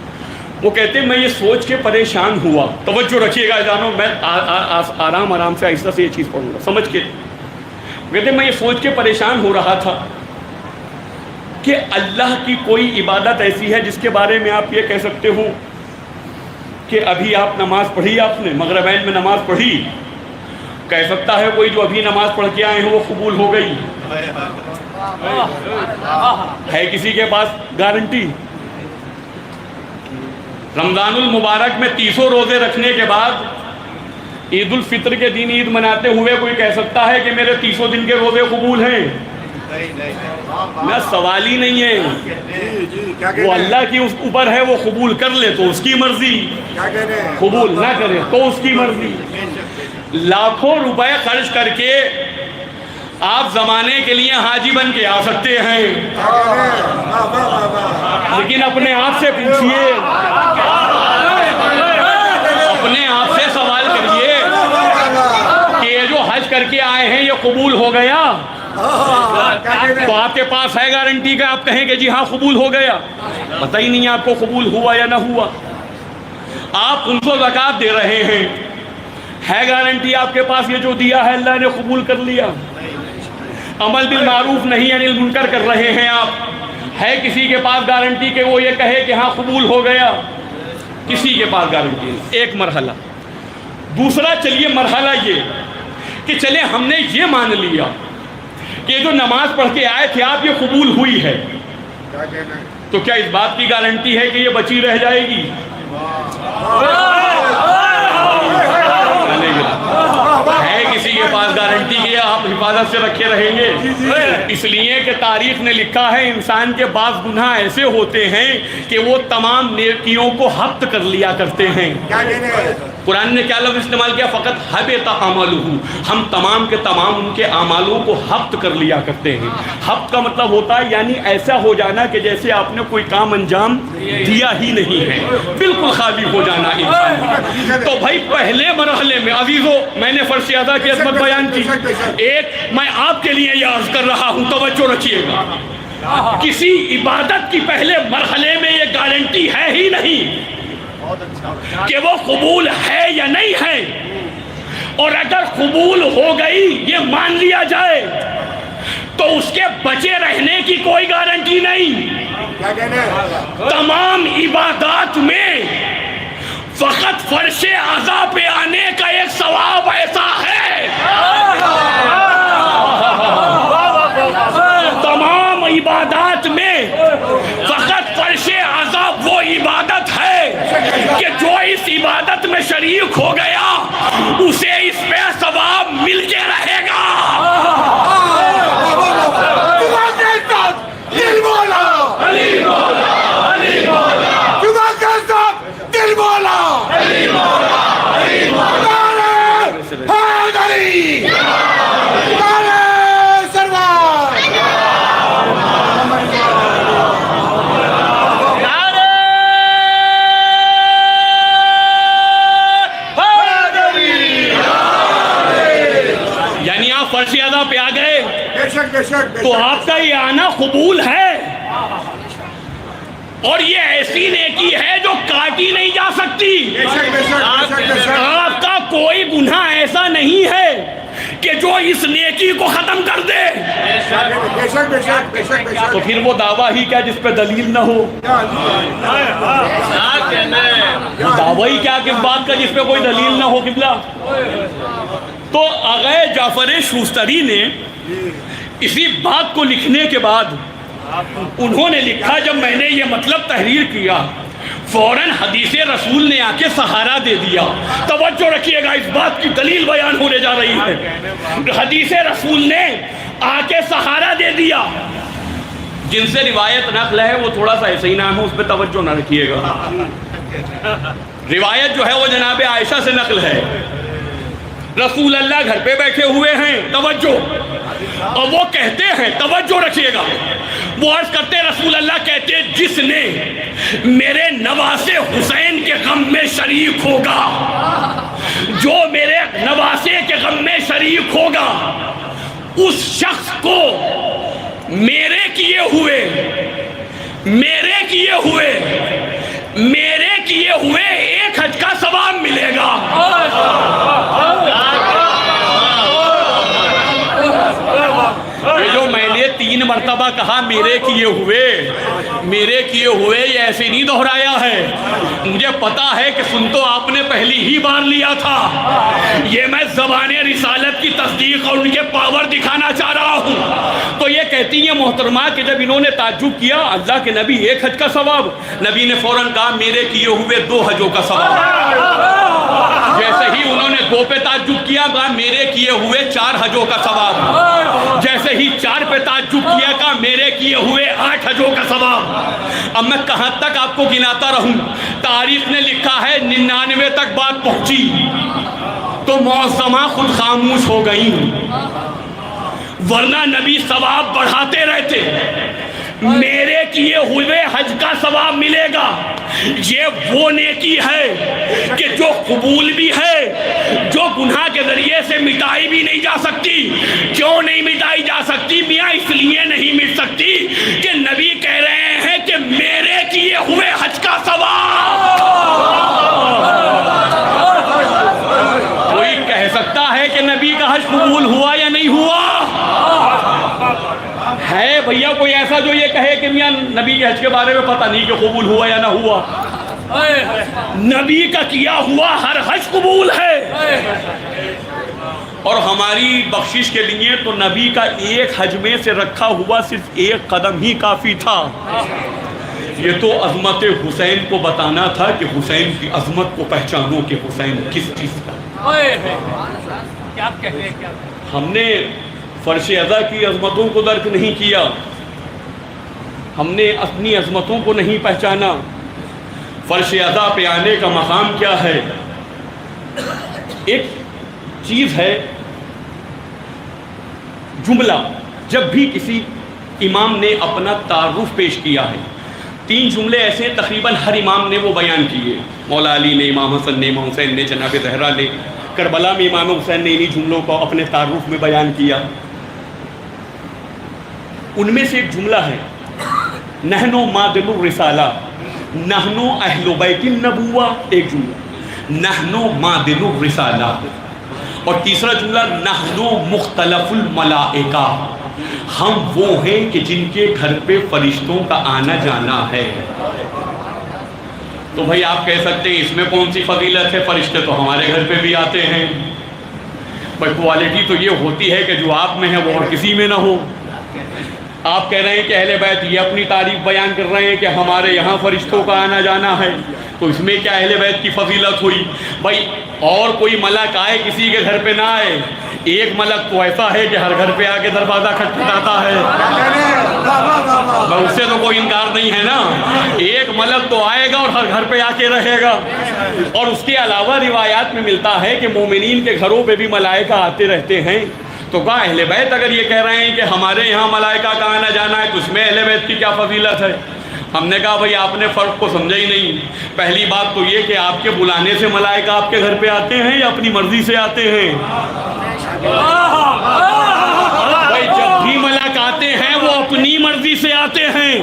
وہ کہتے میں یہ سوچ کے پریشان ہوا, توجہ رکھیے گا جانو, میں آرام سے آہستہ سے یہ چیز پڑھوں گا سمجھ کے. کہتے میں یہ سوچ کے پریشان ہو رہا تھا کہ اللہ کی کوئی عبادت ایسی ہے جس کے بارے میں آپ یہ کہہ سکتے ہو کہ ابھی آپ نماز پڑھی, آپ نے مغربین میں نماز پڑھی کہہ سکتا ہے کوئی جو ابھی نماز پڑھ کے آئے ہیں وہ قبول ہو گئی؟ ہے کسی کے پاس گارنٹی؟ رمضان المبارک میں 30 روزے رکھنے کے بعد عید الفطر کے دن عید مناتے ہوئے کوئی کہہ سکتا ہے کہ میرے 30 دن کے روزے قبول ہیں؟ نہ، سوال ہی نہیں ہے۔ وہ اللہ کی اس اوپر ہے، وہ قبول کر لے تو اس کی مرضی، قبول نہ کرے تو اس کی مرضی۔ لاکھوں روپے خرچ کر کے آپ زمانے کے لیے حاجی بن کے آ سکتے ہیں، لیکن اپنے آپ سے پوچھئے، اپنے آپ سے سوال کریے کہ یہ جو حج کر کے آئے ہیں یہ قبول ہو گیا؟ تو آپ کے پاس ہے گارنٹی کا آپ کہیں کہ جی ہاں قبول ہو گیا؟ پتہ ہی نہیں آپ کو قبول ہوا یا نہ ہوا۔ آپ ان کو زکوٰۃ دے رہے ہیں، ہے گارنٹی آپ کے پاس یہ جو دیا ہے اللہ نے قبول کر لیا؟ عمل بالمعروف نہیں انل منکر کر رہے ہیں آپ، ہے کسی کے پاس گارنٹی کہ وہ یہ کہے کہ ہاں قبول ہو گیا؟ کسی کے پاس گارنٹی نہیں۔ ایک مرحلہ۔ دوسرا، چلیے مرحلہ یہ کہ چلے ہم نے یہ مان لیا کہ جو نماز پڑھ کے آئے تھے آپ، یہ قبول ہوئی ہے، تو کیا اس بات کی گارنٹی ہے کہ یہ بچی رہ جائے گی؟ ہے کسی کے پاس گارنٹی کہ آپ حفاظت سے رکھے رہیں گے؟ اس لیے کہ تاریخ نے لکھا ہے انسان کے بعض گناہ ایسے ہوتے ہیں کہ وہ تمام نیکیوں کو حبط کر لیا کرتے ہیں۔ قرآن نے کیا لفظ استعمال کیا؟ فقط حبط اعمالہ، ہم تمام کے تمام ان کے اعمالوں کو حبط کر لیا کرتے ہیں۔ حبط کا مطلب ہوتا ہے یعنی ایسا ہو جانا کہ جیسے آپ نے کوئی کام انجام دیا ہی نہیں ہے، بالکل خالی ہو جانا انسان۔ تو بھائی پہلے مرحلے میں عزیزو، میں نے فرض ادا کی عظمت بیان کی، ایک میں آپ کے لیے یہ عرض کر رہا ہوں، توجہ رکھیے گا، کسی عبادت کی پہلے مرحلے میں یہ گارنٹی ہے ہی نہیں کہ وہ قبول ہے یا نہیں ہے، اور اگر قبول ہو گئی یہ مان لیا جائے تو اس کے بچے رہنے کی کوئی گارنٹی نہیں۔ تمام عبادات میں فقط فرش اعضاء پہ آنے کا ایک ثواب ایسا ہے، تمام عبادات میں فقط فرش اعضاء وہ عبادت ہے کہ جو اس عبادت میں شریک ہو گیا اسے اس پہ ثواب مل کے رہے گا۔ یعنی آپ فرض ادا پہ آ گئے تو آپ کا یہ آنا قبول ہے، اور یہ ایسی نیکی ہے جو کاٹی نہیں جا سکتی۔ آپ کا کوئی گناہ ایسا نہیں ہے کہ جو اس نیکی کو ختم کر دے۔ تو پھر وہ دعویٰ ہی کیا جس پہ دلیل نہ ہو؟ دعویٰ ہی کیا کس بات کا جس پہ کوئی دلیل نہ ہو؟ قبلہ تو آغا جعفر شوستری نے اسی بات کو لکھنے کے بعد انہوں نے لکھا، جب میں نے یہ مطلب تحریر کیا فوراً حدیث رسول نے آ کے سہارا دے دیا۔ توجہ رکھیے گا، اس بات کی دلیل بیان ہونے جا رہی ہے۔ حدیث رسول نے آ کے سہارا دے دیا۔ جن سے روایت نقل ہے وہ تھوڑا سا ایسا ہی نام ہے، اس پہ توجہ نہ رکھیے گا۔ روایت جو ہے وہ جناب عائشہ سے نقل ہے، رسول اللہ گھر پہ بیٹھے ہوئے ہیں، توجہ، اور وہ کہتے ہیں، توجہ رکھیے گا، وہ عرض کرتے رسول اللہ کہتے جس نے میرے نواسے حسین کے غم میں شریک ہوگا، جو میرے نواسے کے غم میں شریک ہوگا، اس شخص کو میرے کیے ہوئے ایک حج کا ثواب ملے گا۔ یہ جو میں نے 3 مرتبہ کہا میرے کیے ہوئے، میرے کیے ہوئے یہ ایسے نہیں دہرایا ہے، مجھے پتا ہے کہ سن تو آپ نے پہلی ہی بار لیا تھا، یہ میں زبان رسالت کی تصدیق اور ان کے پاور دکھانا چاہ رہا ہوں۔ تو یہ کہتی ہیں محترمہ کہ جب انہوں نے تعجب کیا اللہ کے نبی ایک حج کا ثواب، نبی نے فوراً کہا میرے کیے ہوئے 2 حجوں کا ثواب۔ جیسے ہی انہوں نے 2 پہ تعجب کیا کہا میرے کیے ہوئے 4 حجوں کا ثواب، جیسے ہی 4 پہ تعجب کیا کہا میرے کیے ہوئے 8 حجوں کا ثواب۔ اب میں کہاں تک آپ کو گناتا رہوں؟ تاریخ نے لکھا ہے 99 تک بات پہنچی تو معظمہ خود خاموش ہو گئیں، ورنہ نبی ثواب بڑھاتے رہتے۔ میرے کیے ہوئے حج کا ثواب ملے گا، یہ وہ نیکی ہے کہ جو قبول بھی ہے، جو گناہ کے ذریعے سے مٹائی بھی نہیں جا سکتی۔ کیوں نہیں مٹائی جا سکتی میاں؟ اس لیے نہیں مٹ سکتی کہ نبی کہہ رہے ہیں کہ میرے کیے ہوئے حج کا ثواب۔ کوئی کہہ سکتا ہے کہ نبی کا حج قبول ہوا یا نہیں ہوا؟ ہے بھیا کوئی ایسا جو یہ کہے کہ میاں نبی کے حج کے بارے میں پتہ نہیں کہ قبول ہوا یا نہ ہوا؟ نبی کا کیا ہوا ہر حج قبول ہے، اور ہماری بخشش کے لیے تو نبی کا ایک حج میں سے رکھا ہوا صرف 1 قدم ہی کافی تھا۔ یہ تو عظمت حسین کو بتانا تھا کہ حسین کی عظمت کو پہچانو کہ حسین کس چیز کا۔ ہم نے فرش ازا کی عظمتوں کو درک نہیں کیا، ہم نے اپنی عظمتوں کو نہیں پہچانا۔ فرش ازا پہ آنے کا مقام کیا ہے؟ ایک چیز ہے جملہ، جب بھی کسی امام نے اپنا تعارف پیش کیا ہے 3 جملے ایسے تقریباً ہر امام نے وہ بیان کیے، مولا علی نے، امام حسن نے، امام حسین نے، جناب زہرا نے، کربلا میں امام حسین نے انہی جملوں کو اپنے تعارف میں بیان کیا۔ ان میں سے ایک جملہ ہے نحن مادن الرسالہ، نحن اہل بیت النبوہ، ایک جملہ نحن مادن الرسالہ، اور تیسرا جملہ نحن مختلف الملائکہ، ہم وہ ہیں کہ جن کے گھر پہ فرشتوں کا آنا جانا ہے۔ تو بھائی آپ کہہ سکتے ہیں اس میں کون سی فضیلت ہے، فرشتے تو ہمارے گھر پہ بھی آتے ہیں۔ بھائی کوالٹی تو یہ ہوتی ہے کہ جو آپ میں ہے وہ اور کسی میں نہ ہو۔ آپ کہہ رہے ہیں کہ اہل بیت یہ اپنی تعریف بیان کر رہے ہیں کہ ہمارے یہاں فرشتوں کا آنا جانا ہے، تو اس میں کیا اہل بیت کی فضیلت ہوئی؟ بھائی اور کوئی ملک آئے کسی کے گھر پہ نہ آئے، ایک ملک تو ایسا ہے کہ ہر گھر پہ آ کے دروازہ کھٹکھٹاتا ہے، اس سے تو کوئی انکار نہیں ہے نا۔ ایک ملک تو آئے گا اور ہر گھر پہ آ کے رہے گا۔ اور اس کے علاوہ روایات میں ملتا ہے کہ مومنین کے گھروں پہ بھی ملائکہ آتے رہتے ہیں۔ تو کہا اہل بیت اگر یہ کہہ رہے ہیں کہ ہمارے یہاں ملائکہ کا آنا جانا ہے تو اس میں اہل بیت کی کیا فضیلت ہے؟ ہم نے کہا بھائی آپ نے فرق کو سمجھا ہی نہیں۔ پہلی بات تو یہ کہ آپ کے بلانے سے ملائکہ آپ کے گھر پہ آتے ہیں یا اپنی مرضی سے آتے ہیں؟ بھائی جب بھی ملک آتے ہیں وہ اپنی مرضی سے آتے ہیں،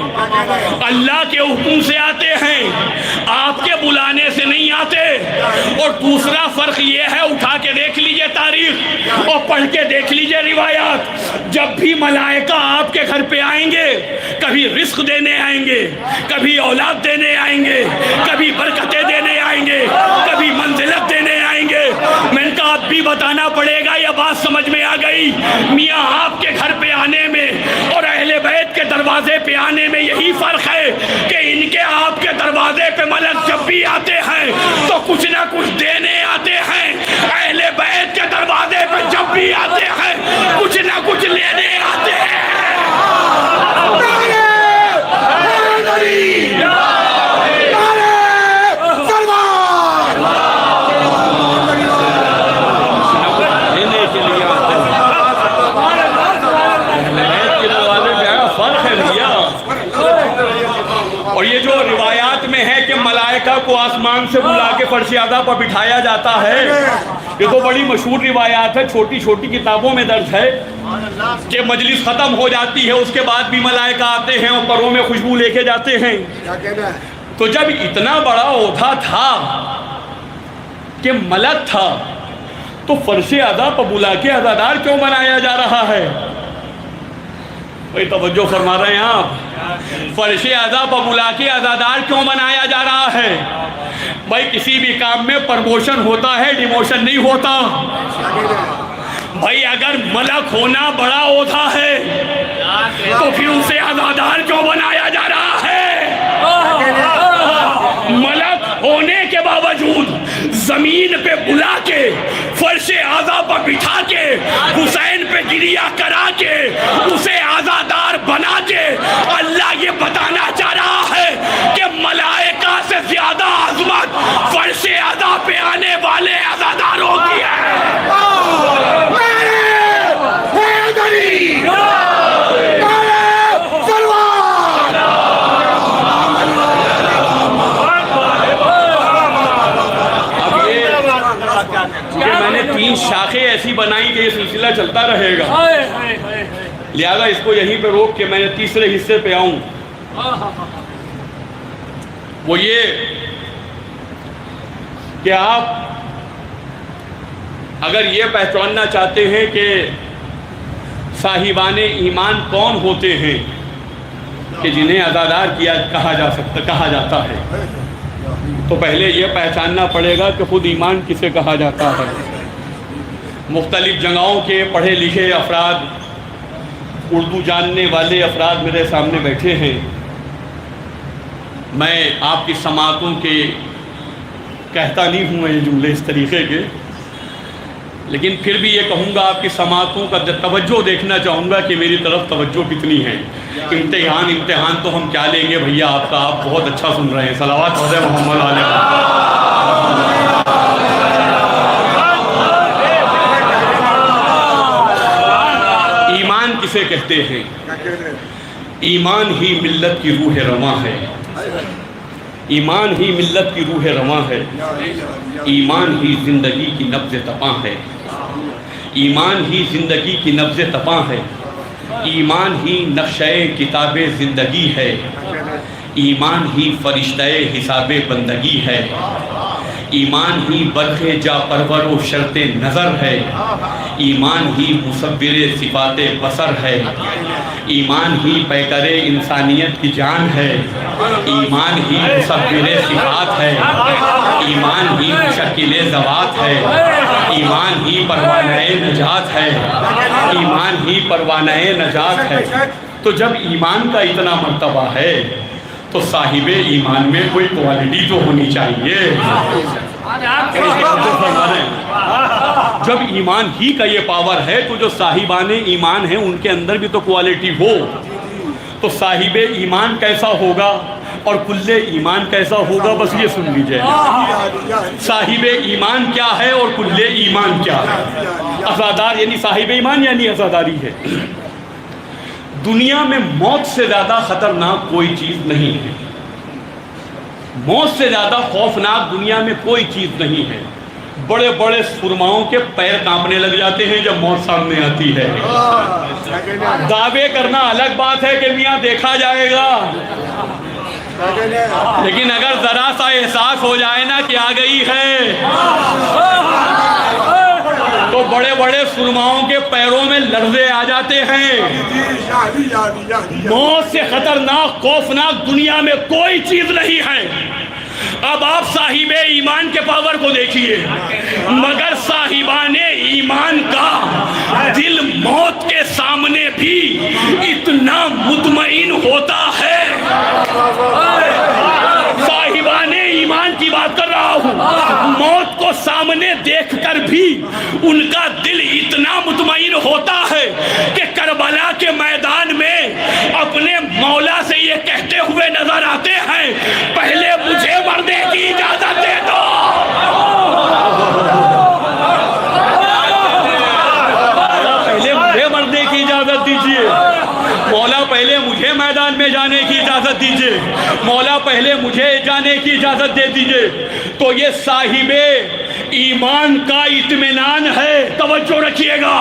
اللہ کے حکم سے آتے ہیں، آپ کے بلانے سے نہیں آتے۔ اور دوسرا فرق یہ ہے، اٹھا کے دیکھ لیجئے تاریخ اور پڑھ کے دیکھ لیجئے روایات، جب بھی ملائکہ آپ کے گھر پہ آئیں گے کبھی رزق دینے آئیں گے، کبھی اولاد دینے آئیں گے، کبھی برکتیں دینے آئیں گے، کبھی منزلت دینے آئیں گے۔ میں نے کہا اب بھی بتانا پڑے گا، یہ بات سمجھ میں آ گئی میاں آپ کے گھر پہ آنے میں اور اہل بیت کے دروازے پہ آنے میں یہی فرق ہے کہ ان کے آپ کے دروازے پہ ملک جب بھی آتے ہیں تو کچھ نہ کچھ دینے آتے ہیں، اہل بیت کے دروازے پہ جب بھی آتے ہیں کچھ نہ کچھ لینے آتے ہیں۔ اور یہ جو روایات میں ہے کہ ملائکہ کو آسمان سے بلا کے فرش اعلیٰ پر بٹھایا جاتا ہے، یہ تو بڑی مشہور روایات ہے، چھوٹی چھوٹی کتابوں میں درج ہے کہ مجلس ختم ہو جاتی ہے اس کے بعد بھی ملائکہ آتے ہیں اور پروں میں خوشبو لے کے جاتے ہیں۔ تو جب اتنا بڑا عہدہ تھا کہ ملک تھا تو فرش اعلیٰ پر بلا کے عزادار کیوں بنایا جا رہا ہے؟ بھائی توجہ فرما رہے ہیں آپ؟ فرش اعضا پر بلا کے عزادار کیوں بنایا جا رہا ہے؟ بھائی کسی بھی کام میں پرموشن ہوتا ہے، ڈیموشن نہیں ہوتا۔ بھائی اگر ملک ہونا بڑا عہدہ ہے تو پھر اسے عزادار کیوں بنایا جا رہا ہے؟ ملک ہونے کے باوجود زمین پہ بلا کے، فرش اعضا پر بٹھا کے، حسین پہ گریہ کرا کے، اسے عزادار بنا کے اللہ یہ بتانا چاہ رہا ہے کہ ملائکہ سے زیادہ عظمت فرش اعضا پہ آنے والے عزاداروں کی ہے۔ میں نے 3 شاخیں ایسی بنائی کہ یہ سلسلہ چلتا رہے گا، لہذا اس کو یہیں پہ روک کے میں نے تیسرے حصے پہ آؤں۔ وہ یہ کہ آپ اگر یہ پہچاننا چاہتے ہیں کہ صاحبان ایمان کون ہوتے ہیں کہ جنہیں عزادار کہا جاتا ہے، تو پہلے یہ پہچاننا پڑے گا کہ خود ایمان کسے کہا جاتا ہے۔ مختلف جگہوں کے پڑھے لکھے افراد، اردو جاننے والے افراد میرے سامنے بیٹھے ہیں۔ میں آپ کی سماعتوں کے کہتا نہیں ہوں یہ جملے اس طریقے کے، لیکن پھر بھی یہ کہوں گا آپ کی سماعتوں کا توجہ دیکھنا چاہوں گا کہ میری طرف توجہ کتنی ہے۔ امتحان تو ہم کیا لیں گے بھیا آپ کا، آپ بہت اچھا سن رہے ہیں۔ صلوات پڑھیں محمد علیہ۔ ایمان کسے کہتے ہیں؟ ایمان ہی ملت کی روح رواں ہے، ایمان ہی ملت کی روح رواں ہے، ایمان ہی زندگی کی نبض تپاں ہے، ایمان ہی زندگی کی نبض تپاں ہے، ایمان ہی نقشہ کتاب زندگی ہے، ایمان ہی فرشتہ حساب بندگی ہے، ایمان ہی برق جا پرور و شرط نظر ہے، ایمان ہی مصور صفات بصر ہے، ایمان ہی پیکر انسانیت کی جان ہے، ایمان ہی مصور صفات ہے، ایمان ہی مشکل ذوات ہے، ایمان ہی پروانہ نجات ہے، ایمان ہی پروانہ نجات ہے۔ تو جب ایمان کا اتنا مرتبہ ہے تو صاحب ایمان میں کوئی کوالٹی تو ہونی چاہیے۔ جب ایمان ہی کا یہ پاور ہے تو جو صاحبان ایمان ہیں ان کے اندر بھی تو کوالٹی ہو۔ تو صاحب ایمان کیسا ہوگا اور کل ایمان کیسا ہوگا، بس یہ سن لیجئے۔ صاحب ایمان کیا ہے اور کل ایمان کیا ہے؟ عزادار یعنی صاحب ایمان یعنی عزاداری ہے۔ دنیا میں موت سے زیادہ خطرناک کوئی چیز نہیں ہے، موت سے زیادہ خوفناک دنیا میں کوئی چیز نہیں ہے۔ بڑے بڑے سرماؤں کے پیر کانپنے لگ جاتے ہیں جب موت سامنے آتی ہے۔ دعوے کرنا الگ بات ہے کہ میاں دیکھا جائے گا، لیکن اگر ذرا سا احساس ہو جائے نا کہ آ گئی ہے تو بڑے بڑے سرماؤں کے پیروں میں لرزے آ جاتے ہیں۔ موت سے خطرناک خوفناک دنیا میں کوئی چیز نہیں ہے۔ اب آپ صاحب ایمان کے پاور کو دیکھیے، مگر صاحبان ایمان کا دل موت کے سامنے بھی اتنا مطمئن ہوتا ہے۔ صاحبان ایمان کی بات کر رہا ہوں، موت کو سامنے دیکھ کر بھی ان کا دل اتنا مطمئن ہوتا ہے کہ کربلا کے میدان میں اپنے مولا سے یہ کہتے ہوئے نظر آتے ہیں، پہلے مجھے مرنے کی اجازت دے دو۔ پہلے مجھے مرنے کی اجازت دیجیے مولا، پہلے مجھے میدان میں جانے کی اجازت دیجیے مولا، پہلے مجھے جانے کی اجازت دے دیجیے۔ تو یہ صاحب ایمان کا اطمینان ہے، توجہ رکھیے گا،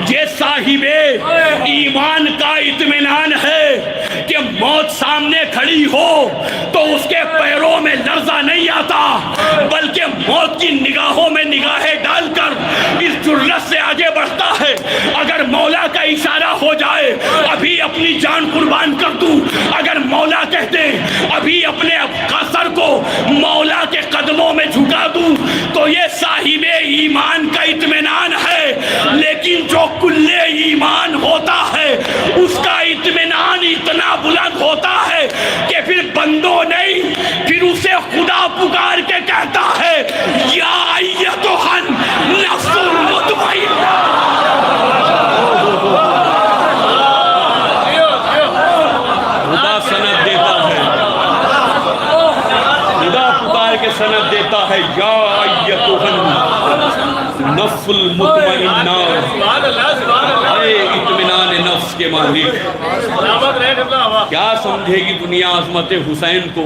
یہ صاحب ایمان کا اطمینان ہے کہ موت سامنے کھڑی ہو تو اس کے پیروں میں لرزہ نہیں آتا، بلکہ موت کی نگاہوں میں نگاہیں ڈال کر اس جرأت سے آگے بڑھتا ہے۔ اگر مولا کا اشارہ ہو جائے ابھی اپنی قربان کر دوں. اگر مولا کہتے ابھی اپنے سر کو مولا کے قدموں میں جھکا دوں تو یہ صاحب ایمان کا اطمینان ہے. لیکن جو کل ایمان ہوتا ہے اس کا اطمینان اتنا بلند ہوتا ہے کہ پھر بندوں نہیں, پھر اسے خدا پکار کے کہتا ہے یا ایتھا النفس المطمئنہ. خدا سند دیتا ہے, خدا پکار کے سند دیتا ہے یا ایتھا النفس المطمئنہ, اے اطمینان نفس کے مالک. کیا سمجھے گی دنیا عظمت حسین کو؟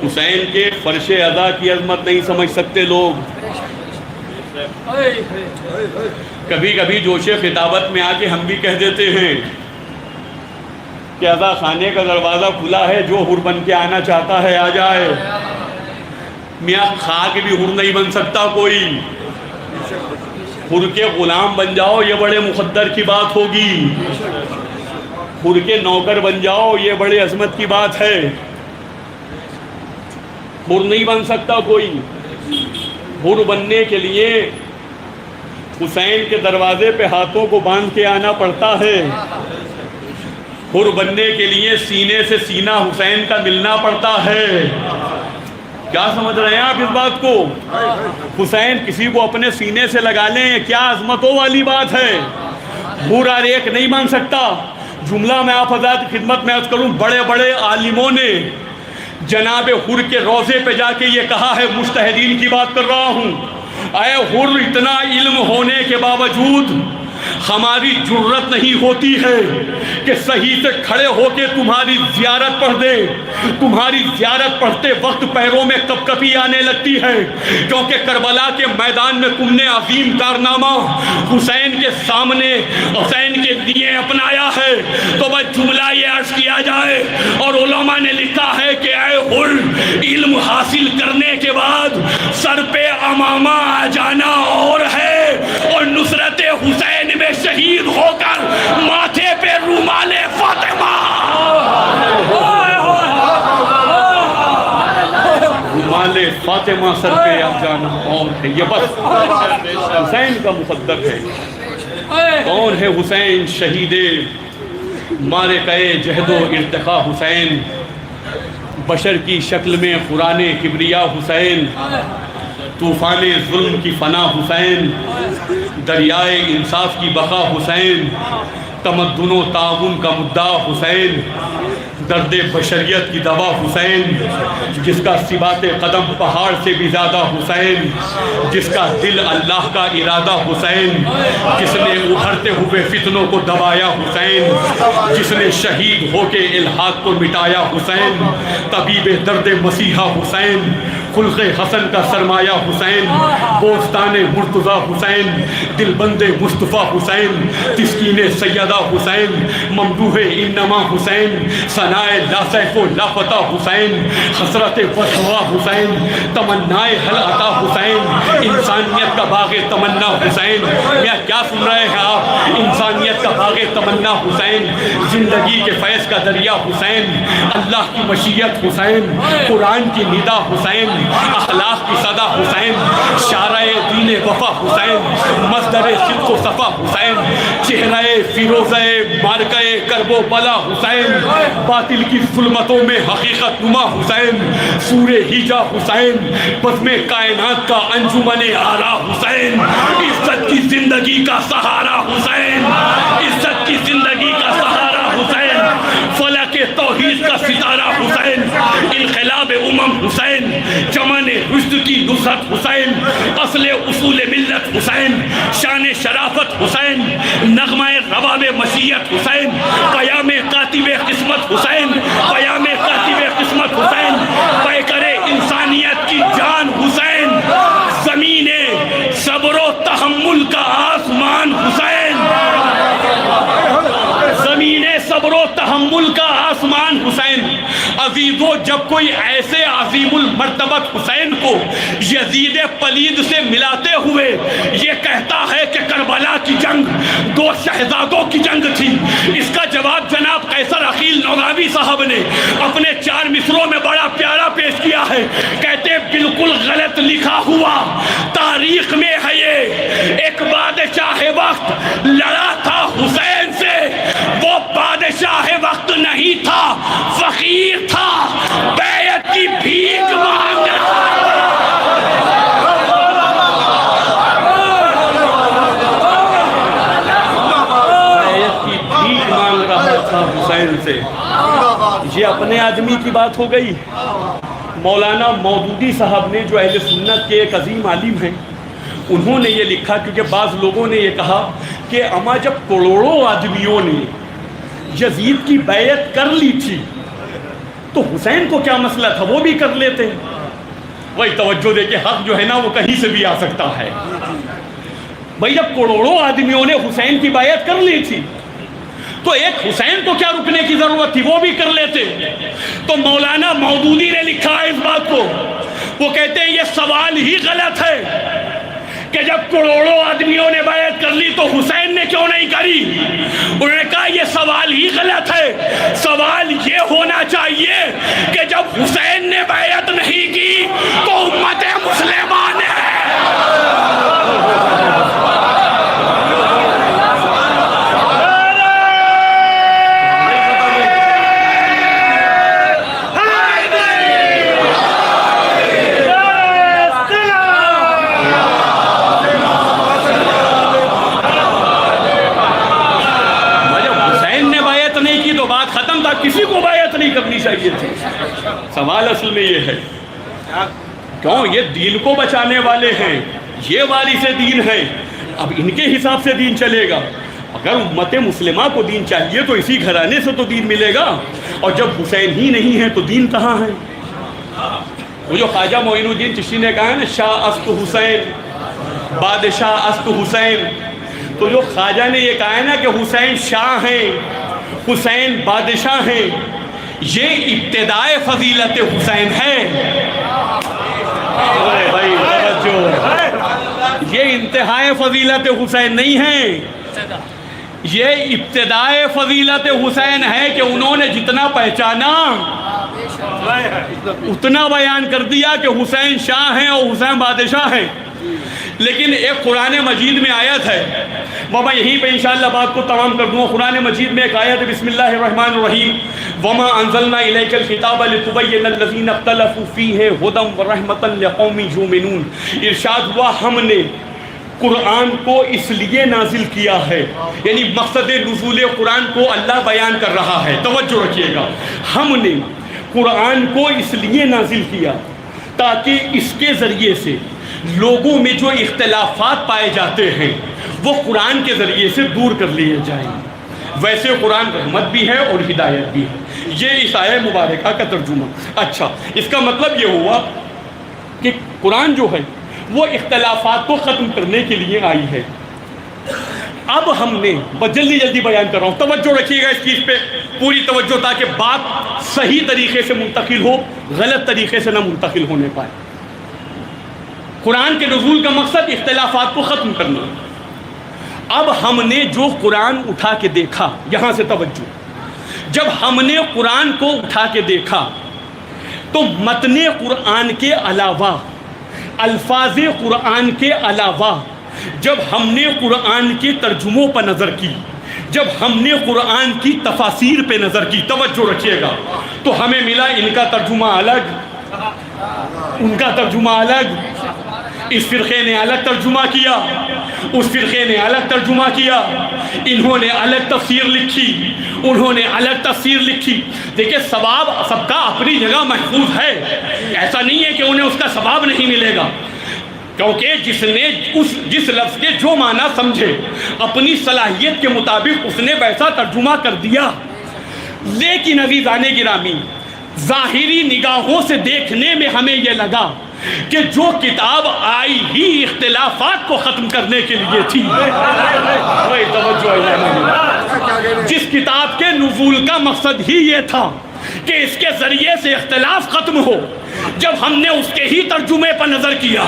حسین کے فرش ادا کی عظمت نہیں سمجھ سکتے لوگ. کبھی کبھی جوش خطابت میں آ کے ہم بھی کہہ دیتے ہیں کہ ادا خانے کا دروازہ کھلا ہے, جو حر بن کے آنا چاہتا ہے آ جائے. میاں کھا کے بھی حر نہیں بن سکتا کوئی. حر کے غلام بن جاؤ یہ بڑے مقدر کی بات ہوگی, حر کے نوکر بن جاؤ یہ بڑے عظمت کی بات ہے. حر نہیں بن سکتا کوئی. حر بننے کے لیے حسین کے دروازے پہ ہاتھوں کو باندھ کے آنا پڑتا ہے. حر بننے کے لیے سینے سے سینہ حسین کا ملنا پڑتا ہے. کیا سمجھ رہے ہیں آپ اس بات کو؟ حسین کسی کو اپنے سینے سے لگا لیں, کیا عظمتوں والی بات ہے. حر ہر ایک نہیں بن سکتا. جملہ میں آپ حضرات کی خدمت میں عرض کروں, بڑے بڑے عالموں نے جناب حر کے روضے پہ جا کے یہ کہا ہے, مجتہدین کی بات کر رہا ہوں, اے حر اتنا علم ہونے کے باوجود ہماری جرت نہیں ہوتی ہے کہ صحیح سے کھڑے ہو کے تمہاری زیارت پڑھ دیں. تمہاری زیارت پڑھتے وقت پیروں میں کپ کپی آنے لگتی ہے, کیونکہ کربلا کے میدان میں تم نے عظیم کارنامہ حسین کے سامنے حسین کے لیے اپنایا ہے. تو بس جملہ یہ عرض کیا جائے, اور علماء نے لکھا ہے کہ اے حر علم حاصل کرنے کے بعد سر پہ امامہ آ جانا اور ہے, اور نصرت حسین میں شہید ہو کر ماتھے پہ رومال فاطمہ, رومال فاطمہ سر پہ اب جانا اور ہے. یہ بس حسین کا مقدر ہے. کون ہے حسین؟ شہید معرکہ جہد و ارتقا حسین, بشر کی شکل میں قرآن کبریا حسین, طوفان ظلم کی فنا حسین, دریائے انصاف کی بقا حسین, تمدن و تعاون کا مدعا حسین, درد بشریت کی دوا حسین, جس کا ثبات قدم پہاڑ سے بھی زیادہ حسین, جس کا دل اللہ کا ارادہ حسین, جس نے ابھرتے ہوئے فتنوں کو دبایا حسین, جس نے شہید ہو کے الحاق کو مٹایا حسین, طبیب درد مسیحا حسین, خلق حسن کا سرمایہ حسین, بوستان مرتضیٰ حسین, دل بند مصطفیٰ حسین, تسکین سیدہ حسین, ممدوح انما حسین, ثنائے لا سیف و لا فتح حسین, حسرت وسوا حسین, تمنائے حل عطا حسین, انسانیت کا باغ تمنا حسین. یا کیا سن رہے ہیں آپ؟ انسانیت کا باغ تمنا حسین, زندگی کے فیض کا دریا حسین, اللہ کی مشیت حسین, قرآن کی ندا حسین, اخلاق کی صدا حسین, شارع دین وفا حسین, مصدر صدق و صفا حسین, چہرہ فیروزہ مارکہ کرب و بلا حسین, باطل کی ظلمتوں میں حقیقت نما حسین, سور ہیجا حسین, بزم کائنات کا انجمن آرا حسین, عزت کی زندگی کا سہارا حسین, عزت کی زندگی کا سہارا حسین, فلک توحید کا ستارہ حسین, انقلاب امم حسین, چمن رشد کی نصرت حسین, اصل اصول ملت حسین, شان شرافت حسین, نغمہ رواب مشیت حسین, قیام کاتب قسمت حسین, قیام کاتب قسمت حسین, پیکر انسانیت کی جان حسین, زمین صبر و تحمل کا آسمان حسین, زمین صبر و تحمل کا آسمان حسین. عزیزو جب کوئی ایسے عظیم المرتبت حسین کو یزید پلید سے ملاتے ہوئے یہ کہتا ہے کہ کربلا کی جنگ دو شہزادوں کی جنگ تھی، اس کا جواب جناب قیصر عقیل نوراوی صاحب نے اپنے 4 مصروں میں بڑا پیارا پیش کیا ہے. کہتے بالکل غلط لکھا ہوا تاریخ میں ہے یہ. ایک بادشاہ وقت لڑا تھا حسین سے، وہ بادشاہ وقت نہیں تھا، فقیر تھا، بیعت کی بھیک مانگ رہا تھا حسین سے. یہ اپنے آدمی کی بات ہو گئی. مولانا مودودی صاحب نے جو اہل سنت کے ایک عظیم عالم ہیں، انہوں نے یہ لکھا، کیونکہ بعض لوگوں نے یہ کہا کہ اما جب کروڑوں آدمیوں نے یزید کی بیعت کر لی تھی تو حسین کو کیا مسئلہ تھا، وہ بھی کر لیتے. وہی توجہ دے کہ حق جو ہے نا وہ کہیں سے بھی آ سکتا ہے. بھائی جب کروڑوں آدمیوں نے حسین کی بیعت کر لی تھی تو ایک حسین کو کیا رکنے کی ضرورت تھی، وہ بھی کر لیتے. تو مولانا مودودی نے لکھا ہے اس بات کو، وہ کہتے ہیں یہ سوال ہی غلط ہے کہ جب کروڑوں آدمیوں نے بیعت کر لی تو حسین نے کیوں نہیں کری. انہوں نے کہا یہ سوال ہی غلط ہے. سوال یہ ہونا چاہیے کہ جب حسین نے بیعت نہیں کی تو امت مسلمہ نے. کسی کو بیعت نہیں کرنی چاہیے تھی. سوال اصل میں یہ ہے کیوں یہ دین کو بچانے والے ہیں، یہ وارث دین ہیں، اب ان کے حساب سے دین چلے گا. اگر امت مسلمہ کو دین چاہیے تو اسی گھرانے سے تو دین ملے گا، اور جب حسین ہی نہیں ہے تو دین کہاں ہے. وہ جو خواجہ معین الدین چشتی نے کہا ہے نا شاہ است حسین بادشاہ است حسین، تو جو خواجہ نے یہ کہا ہے نا کہ حسین شاہ ہیں، حسین بادشاہ ہیں، یہ ابتدائے فضیلت حسین ہے. بھائی توجہ، یہ انتہائے فضیلت حسین نہیں ہے، یہ ابتدائے فضیلت حسین ہے کہ انہوں نے جتنا پہچانا اتنا بیان کر دیا کہ حسین شاہ ہیں اور حسین بادشاہ ہیں. لیکن ایک قرآن مجید میں آیت ہے، وہ میں یہیں پہ انشاءاللہ بات کو تمام کر دوں. قرآن مجید میں ایک آیت ہے، بسم اللہ الرحمن الرحیم، وَمَا أَنزَلْنَا إِلَيْكَ الْكِتَابَ لِتُبَيِّنَ الَّذِينَ اخْتَلَفُوا فِيهِ هُدًى وَرَحْمَةً لِقَوْمٍ يُؤْمِنُونَ. ارشاد ہوا ہم نے قرآن کو اس لیے نازل کیا ہے، یعنی مقصد نزول قرآن کو اللہ بیان کر رہا ہے. توجہ رکھیے گا، ہم نے قرآن کو اس لیے نازل کیا تاکہ اس کے ذریعے سے لوگوں میں جو اختلافات پائے جاتے ہیں وہ قرآن کے ذریعے سے دور کر لیے جائیں. ویسے قرآن رحمت بھی ہے اور ہدایت بھی ہے. یہ اس آیہ مبارکہ کا ترجمہ. اچھا، اس کا مطلب یہ ہوا کہ قرآن جو ہے وہ اختلافات کو ختم کرنے کے لیے آئی ہے. اب ہم نے جلدی جلدی بیان کر رہا ہوں، توجہ رکھیے گا اس چیز پہ پوری توجہ، تاکہ بات صحیح طریقے سے منتقل ہو، غلط طریقے سے نہ منتقل ہونے پائے. قرآن کے نزول کا مقصد اختلافات کو ختم کرنا. اب ہم نے جو قرآن اٹھا کے دیکھا، یہاں سے توجہ، جب ہم نے قرآن کو اٹھا کے دیکھا تو متن قرآن کے علاوہ، الفاظ قرآن کے علاوہ، جب ہم نے قرآن کے ترجموں پر نظر کی، جب ہم نے قرآن کی تفاسیر پہ نظر کی، توجہ رکھیے گا، تو ہمیں ملا ان کا ترجمہ الگ، ان کا ترجمہ الگ، اس فرقے نے الگ ترجمہ کیا، اس فرقے نے الگ ترجمہ کیا، انہوں نے الگ تفسیر لکھی، انہوں نے الگ تفسیر لکھی. دیکھیں ثواب سب کا اپنی جگہ محفوظ ہے، ایسا نہیں ہے کہ انہیں اس کا ثواب نہیں ملے گا، کیونکہ جس نے جس لفظ کے جو معنی سمجھے اپنی صلاحیت کے مطابق اس نے ویسا ترجمہ کر دیا. لیکن عزیزان گرامی، ظاہری نگاہوں سے دیکھنے میں ہمیں یہ لگا کہ جو کتاب آئی ہی اختلافات کو ختم کرنے کے لیے تھی، جس کتاب کے نزول کا مقصد ہی یہ تھا کہ اس کے ذریعے سے اختلاف ختم ہو، جب ہم نے اس کے ہی ترجمے پر نظر کیا،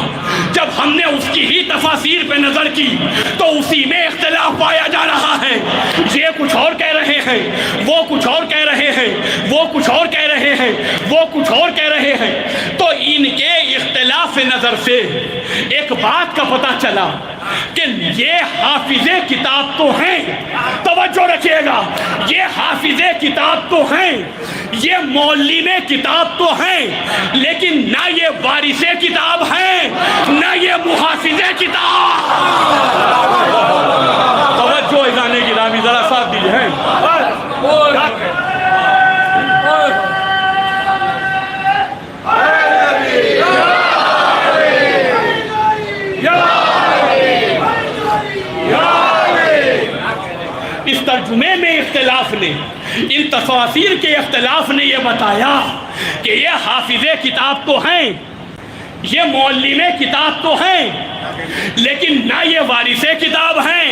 جب ہم نے اس کی ہی تفاسیر پہ نظر کی، تو اسی میں اختلاف پایا جا رہا ہے۔ یہ کچھ اور کہہ رہے ہیں، وہ کچھ اور کہہ رہے ہیں، وہ کچھ اور کہہ رہے ہیں، وہ کچھ اور کہہ رہے ہیں۔ تو ان کے اختلاف نظر سے ایک بات کا پتہ چلا کہ یہ حافظ کتاب تو ہیں، توجہ رکھیے گا، یہ حافظ کتاب تو ہیں، یہ معلم کتاب تو ہیں، لیکن نہ یہ وارث کتاب ہیں، نہ یہ محافظ کتاب۔ توجہ اذانے کی رامی ذرا ساتھ دیجیے ہیں۔ اس ترجمے میں اختلاف نے، ان تفاسیر کے اختلاف نے یہ بتایا کہ یہ حافظ کتاب تو ہیں، یہ معلم کتاب تو ہیں، لیکن نہ یہ وارث کتاب ہیں،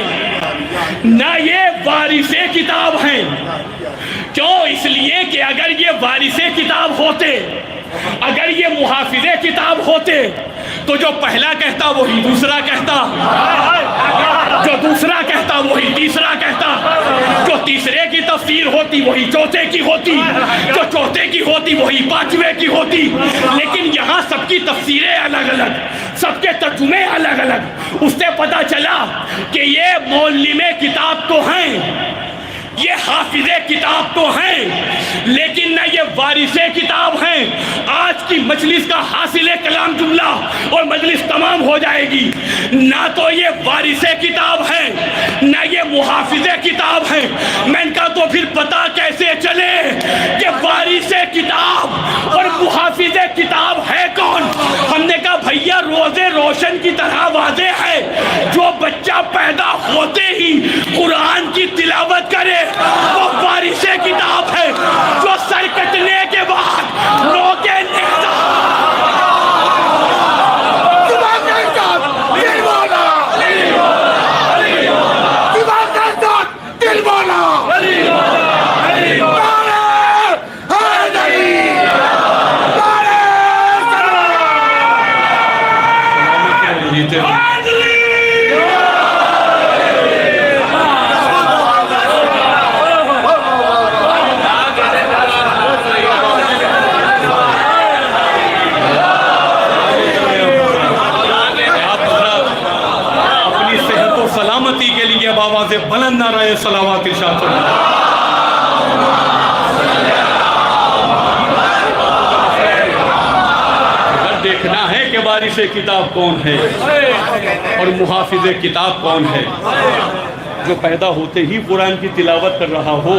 نہ یہ وارث کتاب ہیں۔ کیوں؟ اس لیے کہ اگر یہ وارث کتاب ہوتے، اگر یہ محافظ کتاب ہوتے، تو جو پہلا کہتا وہی دوسرا کہتا، جو دوسرا کہتا وہی تیسرا کہتا، جو تیسرے کی تفسیر ہوتی وہی چوتھے کی ہوتی، جو چوتھے کی ہوتی وہی پانچویں کی ہوتی۔ لیکن یہاں سب کی تفسیریں الگ الگ، سب کے ترجمے الگ الگ۔ اس سے پتہ چلا کہ یہ معلم کتاب تو ہیں، یہ حافظ کتاب تو ہیں، لیکن نہ یہ وارث کتاب ہیں۔ آج کی مجلس کا حاصل کلام جملہ، اور مجلس تمام ہو جائے گی، نہ تو یہ وارث کتاب ہیں، نہ یہ محافظ کتاب ہیں۔ میں ان کا تو پھر پتہ کیسے چلے کہ وارث کتاب اور محافظ کتاب ہے کون؟ ہم نے کہا بھیا روزے روشن کی طرح واضح ہے، جو بچہ پیدا ہوتے ہی قرآن کی تلاوت کرے وہ وارث کتاب ہے، جو سر کٹنے کے بعد روکے بلند نعرہ صلوات ارشاد فرمائیں۔ اگر دیکھنا ہے کہ وارث کتاب کون ہے اور محافظ کتاب کون ہے، جو پیدا ہوتے ہی قرآن کی تلاوت کر رہا ہو،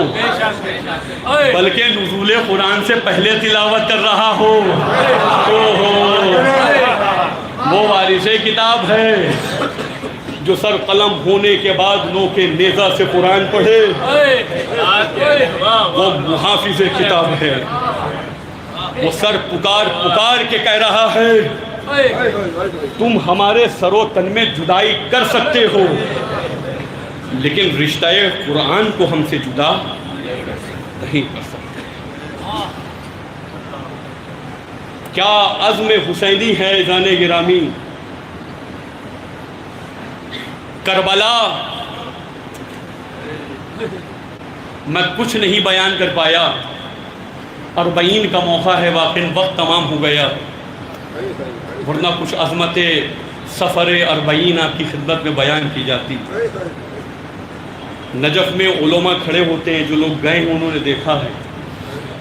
بلکہ نزول قرآن سے پہلے تلاوت کر رہا ہو، وہ وارث کتاب ہے۔ جو سر قلم ہونے کے بعد نوک نیزہ سے قرآن پڑھے، وہ محافظ کتاب ہے۔ وہ سر پکار پکار کے کہہ رہا ہے تم ہمارے سر و تن میں جدائی کر سکتے ہو، لیکن رشتہ قرآن کو ہم سے جدا نہیں کر سکتے۔ کیا عزم حسینی ہے جان گرامی! کربلا میں کچھ نہیں بیان کر پایا، 40 کا موقع ہے، واقعی وقت تمام ہو گیا، ورنہ کچھ عظمت سفر 40 آپ کی خدمت میں بیان کی جاتی۔ نجف میں علماء کھڑے ہوتے ہیں، جو لوگ گئے ہیں انہوں نے دیکھا ہے،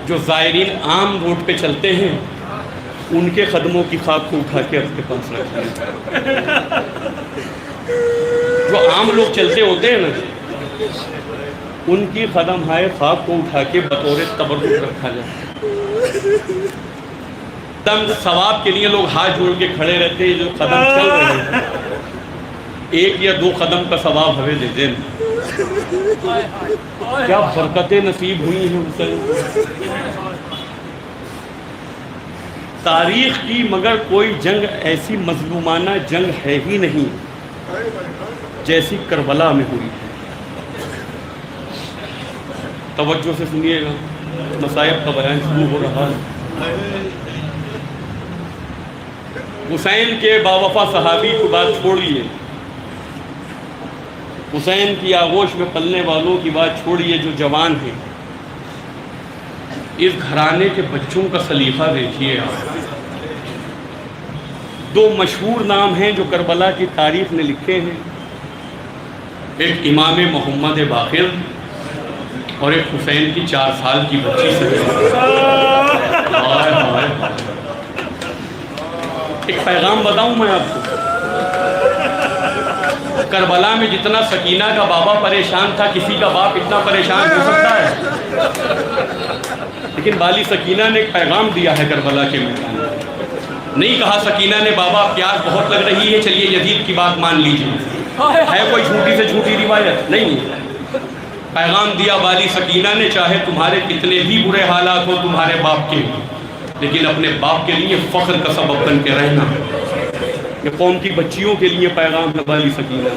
جو زائرین عام روڈ پہ چلتے ہیں ان کے قدموں کی خاک کو اٹھا کے اپنے پاس رکھتے ہیں۔ جو عام لوگ چلتے ہوتے ہیں نا، ان کی قدم ہائے خاک کو اٹھا کے بطور تبرک رکھا جاتا ہے۔ قدم ثواب کے لیے لوگ ہاتھ جوڑ کے کھڑے رہتے ہیں، جو قدم چل رہے ہیں 1 یا 2 قدم کا ثواب ہمیں دے دیں۔ کیا برکتیں نصیب ہوئی ہیں حسین! تاریخ کی مگر کوئی جنگ ایسی مظلومانہ جنگ ہے ہی نہیں جیسی کربلا میں ہوئی ہے۔ توجہ سے سنیے گا۔ مصائب کا بیان شروع ہو رہا ہے۔ حسین کے باوفا صحابی کو بات چھوڑیے، حسین کی آغوش میں پلنے والوں کی بات چھوڑیے جو جوان ہیں، اس گھرانے کے بچوں کا سلیقہ دیکھیے آپ۔ دو مشہور نام ہیں جو کربلا کی تاریخ نے لکھے ہیں، ایک امام محمد باقر اور ایک حسین کی 4 سال کی بچی سے۔ ایک پیغام بتاؤں میں آپ کو، کربلا میں جتنا سکینہ کا بابا پریشان تھا، کسی کا باپ اتنا پریشان ہو سکتا ہے؟ لیکن بالی سکینہ نے ایک پیغام دیا ہے کربلا کے میدان میں۔ نہیں کہا سکینہ نے بابا پیاس بہت لگ رہی ہے، چلیے یزید کی بات مان لیجیے، ہے کوئی جھوٹی سے جھوٹی روایت نہیں ہے۔ پیغام دیا بالی سکینہ نے، چاہے تمہارے کتنے بھی برے حالات ہو تمہارے باپ کے، لیکن اپنے باپ کے لیے فخر کا سبب بن کے رہنا۔ یہ قوم کی بچیوں کے لیے پیغام ہے بالی سکینہ،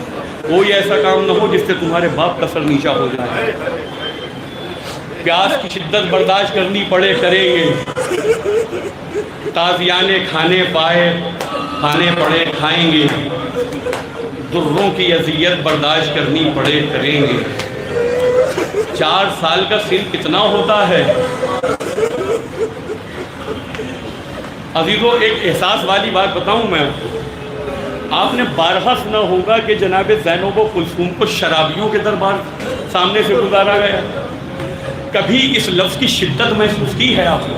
کوئی ایسا کام نہ ہو جس سے تمہارے باپ کا سر نیچا ہو جائے۔ پیاس کی شدت برداشت کرنی پڑے کریں گے، تازیانے کھانے پائے کھانے پڑے کھائیں گے، دروں کی اذیت برداشت کرنی پڑے کریں گے۔ 4 سال کا سن کتنا ہوتا ہے عزیزو؟ ایک احساس والی بات بتاؤں میں آپ نے بارہا سنا ہوگا کہ جناب زینب و کلثوم کو شرابیوں کے دربار سامنے سے گزارا گیا۔ کبھی اس لفظ کی شدت محسوس کی ہے آپ نے؟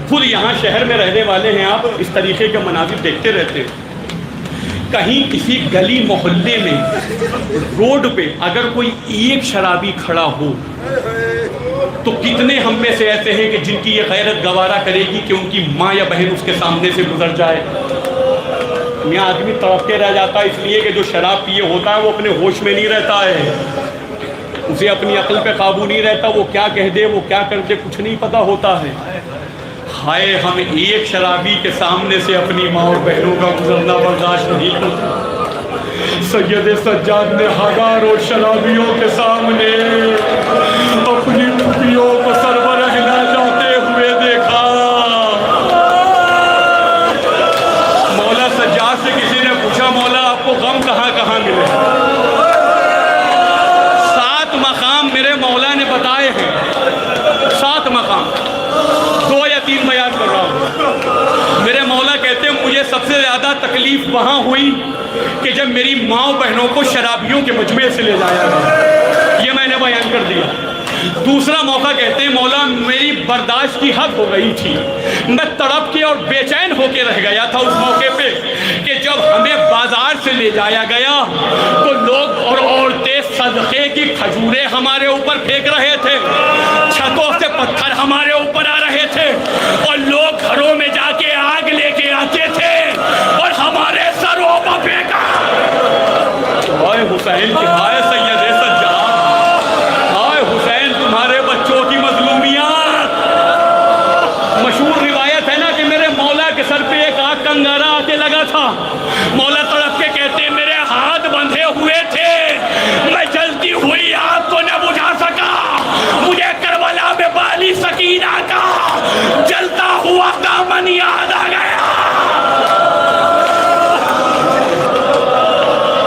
خود یہاں شہر میں رہنے والے ہیں آپ، اس طریقے کے مناظر دیکھتے رہتے ہیں۔ کہیں کسی گلی محلے میں روڈ پہ اگر کوئی ایک شرابی کھڑا ہو تو کتنے ہم میں سے ایسے ہیں کہ جن کی یہ غیرت گوارا کرے گی کہ ان کی ماں یا بہن اس کے سامنے سے گزر جائے؟ یہاں آدمی تڑپ کے رہ جاتا ہے اس لیے کہ جو شراب پیے ہوتا ہے وہ اپنے ہوش میں نہیں رہتا ہے، اسے اپنی عقل پہ قابو نہیں رہتا، وہ کیا کہہ دے وہ کیا کر دے کچھ نہیں پتا ہوتا ہے۔ ہائے ہم ایک شرابی کے سامنے سے اپنی ماں اور بہنوں کا گزرنا برداشت نہیں کرتے۔ سید سجاد نے ہزاروں شرابیوں کے سامنے اپنی ٹوپیوں کو سربراہ نہ جاتے ہوئے دیکھا۔ مولا سجاد سے کسی نے پوچھا مولا آپ کو غم کہاں کہاں ملے؟ 7 مقام میرے مولا نے بتائے ہیں، 7 مقام، 2 یا 3 بیان کر رہا ہوں۔ میرے مولا کہتے ہیں مجھے سب سے زیادہ تکلیف وہاں ہوئی کہ جب میری ماں و بہنوں کو شرابیوں کے مجمع سے لے جایا گیا، یہ میں نے بیان کر دیا۔ دوسرا موقع کہتے ہیں مولا میری برداشت کی حد ہو گئی تھی، میں تڑپ کے اور بے چین ہو کے رہ گیا تھا اس موقع پہ کہ جب ہمیں بازار سے لے جایا گیا تو لوگ اور عورتیں صدقے کی کھجوریں ہمارے اوپر پھینک رہے تھے، چھتوں سے پتھر ہمارے اوپر آ رہے تھے، اور لوگ گھروں میں جا کے آگ لے کے آتے تھے اور ہمارے سروں پر پھینکا۔ ہائے حسین کی ہائے سید سجاد، ہائے حسین تمہارے بچوں کی مظلومیات۔ مشہور روایت ہے نا کہ میرے مولا کے سر پہ ایک آگ کا انگارہ آ کے لگا تھا، مولا تڑپ کے کہتے میرے ہاتھ بندھے ہوئے تھے، میں جلتی ہوئی آگ کو نہ بجھا سکا، مجھے کربلا میں بالی سکینہ کا جلتا ہوا دامن یاد آ گیا۔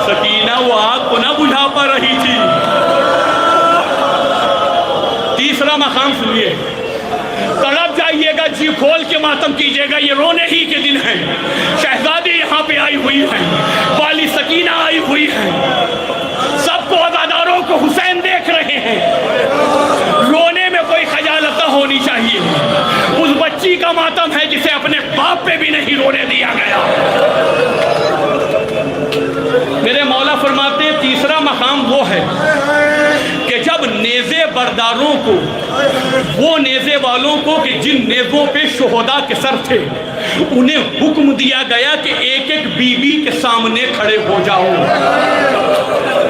سکینہ وہ آگ کو نہ بجھا پا رہی تھی۔ تیسرا مقام سنیے، تڑپ جائیے گا، جی کھول کے ماتم کیجیے گا، یہ رونے ہی کے دن ہیں۔ شہزادی یہاں پہ آئی ہوئی ہیں، بالی سکینہ آئی ہوئی ہیں، سب کو عزاداروں کو حسین دیکھ رہے ہیں۔ رونے میں کوئی خجالت نہ ہونی چاہیے، اس بچی کا ماتم ہے جسے اپنے باپ پہ بھی نہیں رونے دیا گیا۔ میرے مولا فرماتے ہیں تیسرا مقام وہ ہے کہ جب نیزے برداروں کو، وہ نیزے والوں کو کہ جن نیزوں پہ شہداء کے سر تھے، انہیں حکم دیا گیا کہ ایک ایک بی بی کے سامنے کھڑے ہو جاؤ،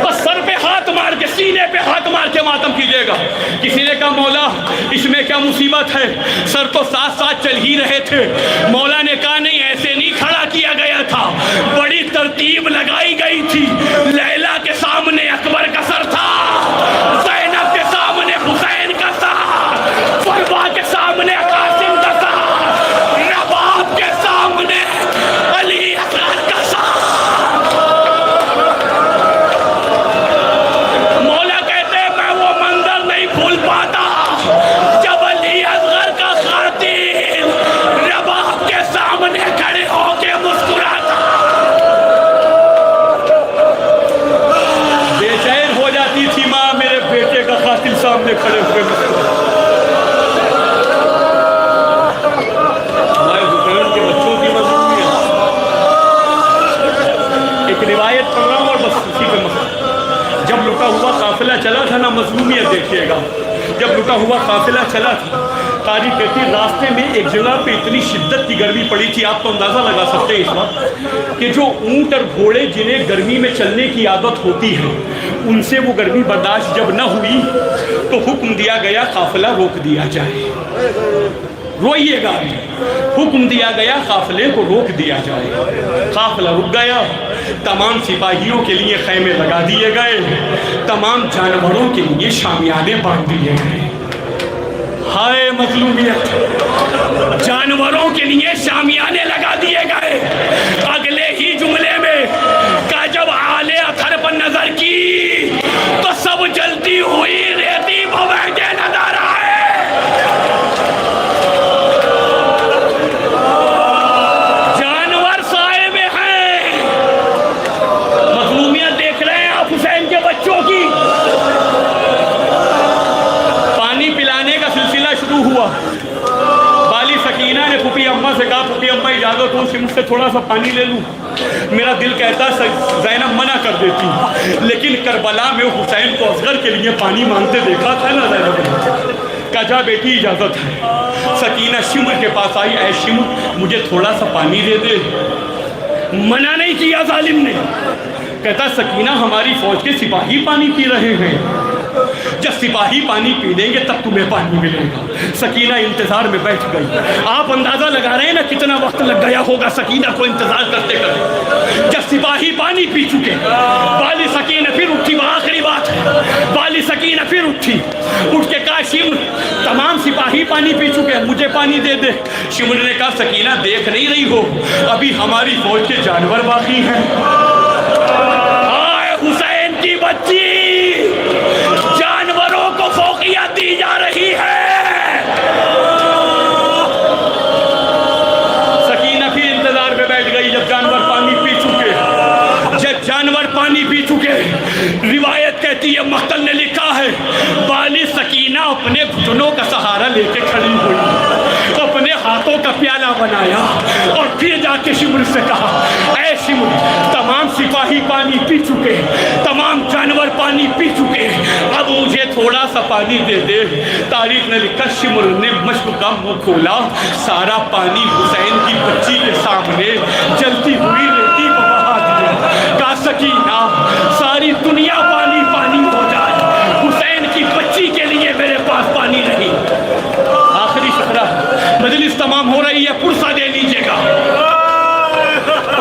بس سر پہ ہاتھ مار کے سینے پہ ہاتھ مار کے ماتم کیجیے گا۔ کسی نے کہا مولا اس میں کیا مصیبت ہے، سر تو ساتھ ساتھ چل ہی رہے تھے۔ مولا نے کہا نہیں ایسے نہیں کھڑا کیا گیا تھا، بڑی ترتیب لگائی گئی تھی۔ لیلا کے سامنے اکبر کا سر تھا، زینب کے سامنے حسین کا سر، ایک روایت پڑھ رہا ہوں اور بس اسی پہ جب لٹا ہوا قافلہ چلا تھا نا، مظلومیت دیکھیے گا، جب لٹا ہوا قافلہ چلا تھا، قاری کہتی راستے میں ایک جگہ پہ اتنی شدت کی گرمی پڑی تھی، آپ تو اندازہ لگا سکتے ہیں اس وقت کہ جو اونٹ اور گھوڑے جنہیں گرمی میں چلنے کی عادت ہوتی ہے، ان سے وہ گرمی برداشت جب نہ ہوئی تو حکم دیا گیا قافلہ روک دیا جائے، روئیے گا، حکم دیا گیا قافلے کو روک دیا جائے۔ قافلہ رک گیا، تمام سپاہیوں کے لیے خیمے لگا دیے گئے، تمام جانوروں کے لیے شامیانے باندھ دیے گئے۔ ہائے مظلومیت، جانوروں کے لیے شامیانے لگا دیے گئے۔ اگلے ہی جملے میں کہ جب آلے اتھر پر نظر کی تو سب جلتی ہوئی ریتی پر بیٹھے نظر آئے۔ جانور سائے میں ہیں، مظلومیت دیکھ رہے ہیں آپ حسین کے بچوں کی۔ پانی پلانے کا سلسلہ شروع ہوا، بالی سکینہ نے پھوپھی اماں سے کہا پھوپھی اماں اجازت ہو مجھ سے تھوڑا سا پانی لے لوں؟ میرا دل کہتا زینب منع کر دیتی، لیکن کربلا میں حسین کو اصغر کے لیے پانی مانگتے دیکھا تھا نا زینب نے، کہا جا بیٹی اجازت ہے۔ سکینہ شمر کے پاس آئی، اے شمر مجھے تھوڑا سا پانی دے دے۔ منع نہیں کیا ظالم نے، کہتا سکینہ ہماری فوج کے سپاہی پانی پی رہے ہیں، جب سپاہی پانی پی لیں گے تب تمہیں پانی ملے گا۔ سکینہ انتظار میں بیٹھ گئی۔ آپ اندازہ لگا رہے ہیں نا کتنا وقت لگ گیا ہوگا سکینہ کو انتظار کرتے کرتے۔ جب سپاہی پانی پی چکے، بالی سکینہ پھر اٹھی، وہ آخری بات ہے، بالی سکینہ پھر اٹھی، اٹھ کے کہا شمر تمام سپاہی پانی پی چکے ہیں، مجھے پانی دے دے۔ شمر نے کہا سکینہ دیکھ نہیں رہی ہو ابھی ہماری فوج کے جانور باقی ہیں۔ آئے حسین کی بچی، جانوروں کو فوقیت دی جا رہی ہے۔ سکینہ پھر انتظار میں بیٹھ گئی جب جانور پانی پی چکے، جب جانور پانی پی چکے، روایت کہتی ہے مختل نے لکھا ہے بالی سکینہ اپنے گھٹنوں کا سہارا لے کے کھڑی ہوئی، اپنے ہاتھوں کا پیالہ بنایا اور پھر جا کے شمر سے کہا اے شمر تمام سپاہی پانی پی چکے، تمام جانور پانی پی چکے، اب مجھے تھوڑا سا پانی دے دے۔ تاریخ نے لکھا شمر نے مشک کا منہ کھولا، سارا پانی حسین کی بچی کے سامنے جلتی ہوئی ریتی کو بہا دیا۔ کہا سکینہ ساری دنیا پانی پانی ہو جائے، حسین کی بچی کے لیے میرے پاس پانی نہیں۔ آخری شکرہ، مجلس تمام ہو رہی ہے، پرسہ دے لیجئے گا۔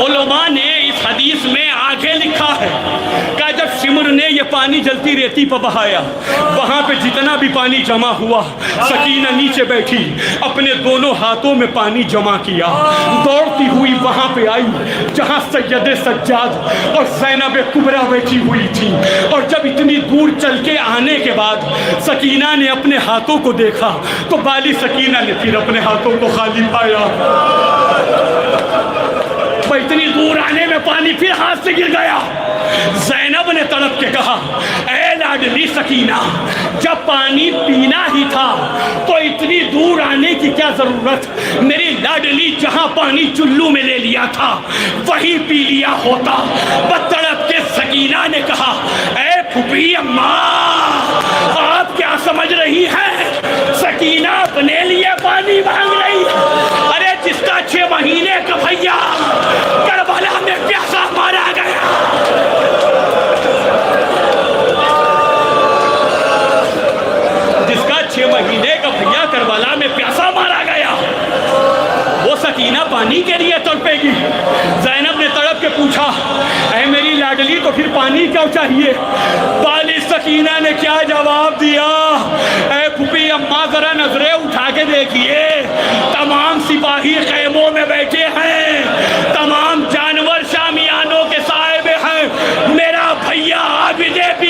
علماء نے اس حدیث میں آگے لکھا ہے کہ جب شمر نے یہ پانی جلتی ریتی پر بہایا، وہاں پہ جتنا بھی پانی جمع ہوا، سکینہ نیچے بیٹھی، اپنے دونوں ہاتھوں میں پانی جمع کیا، دوڑتی ہوئی وہاں پہ آئی جہاں سید سجاد اور زینب کبریٰ بیٹھی ہوئی تھی، اور جب اتنی دور چل کے آنے کے بعد سکینہ نے اپنے ہاتھوں کو دیکھا تو بالی سکینہ نے پھر اپنے ہاتھوں کو خالی پایا۔ اتنی دور آنے میں پانی پھر ہاتھ سے گر گیا۔ زینب نے تڑپ کے کہا اے لاڈلی سکینہ جب پانی پینا ہی تھا تو اتنی دور آنے کی کیا ضرورت، میری لاڈلی جہاں پانی چلو میں لے لیا تھا وہی پی لیا ہوتا۔ بس تڑپ کے سکینہ نے کہا اے پھوپھی اماں آپ کیا سمجھ رہی ہیں، سکینہ اپنے لیے پانی مانگ رہی، ارے جس کا 6 مہینے کا بھیا کربلا میں پیاسا مارا گیا، جس کا 6 مہینے کا بھیا کربلا میں پیاسا مارا گیا، وہ سکینہ پانی کے لیے تڑپے گی۔ زینب نے تڑپ کے پوچھا اے میری لاڈلی تو پھر پانی کیوں چاہیے؟ بالی سکینہ نے کیا جواب دیا، اے پھوپھی اماں ذرا نظریں اٹھا کے دیکھیے، تمام سپاہی خیموں میں بیٹھے ہیں، تمام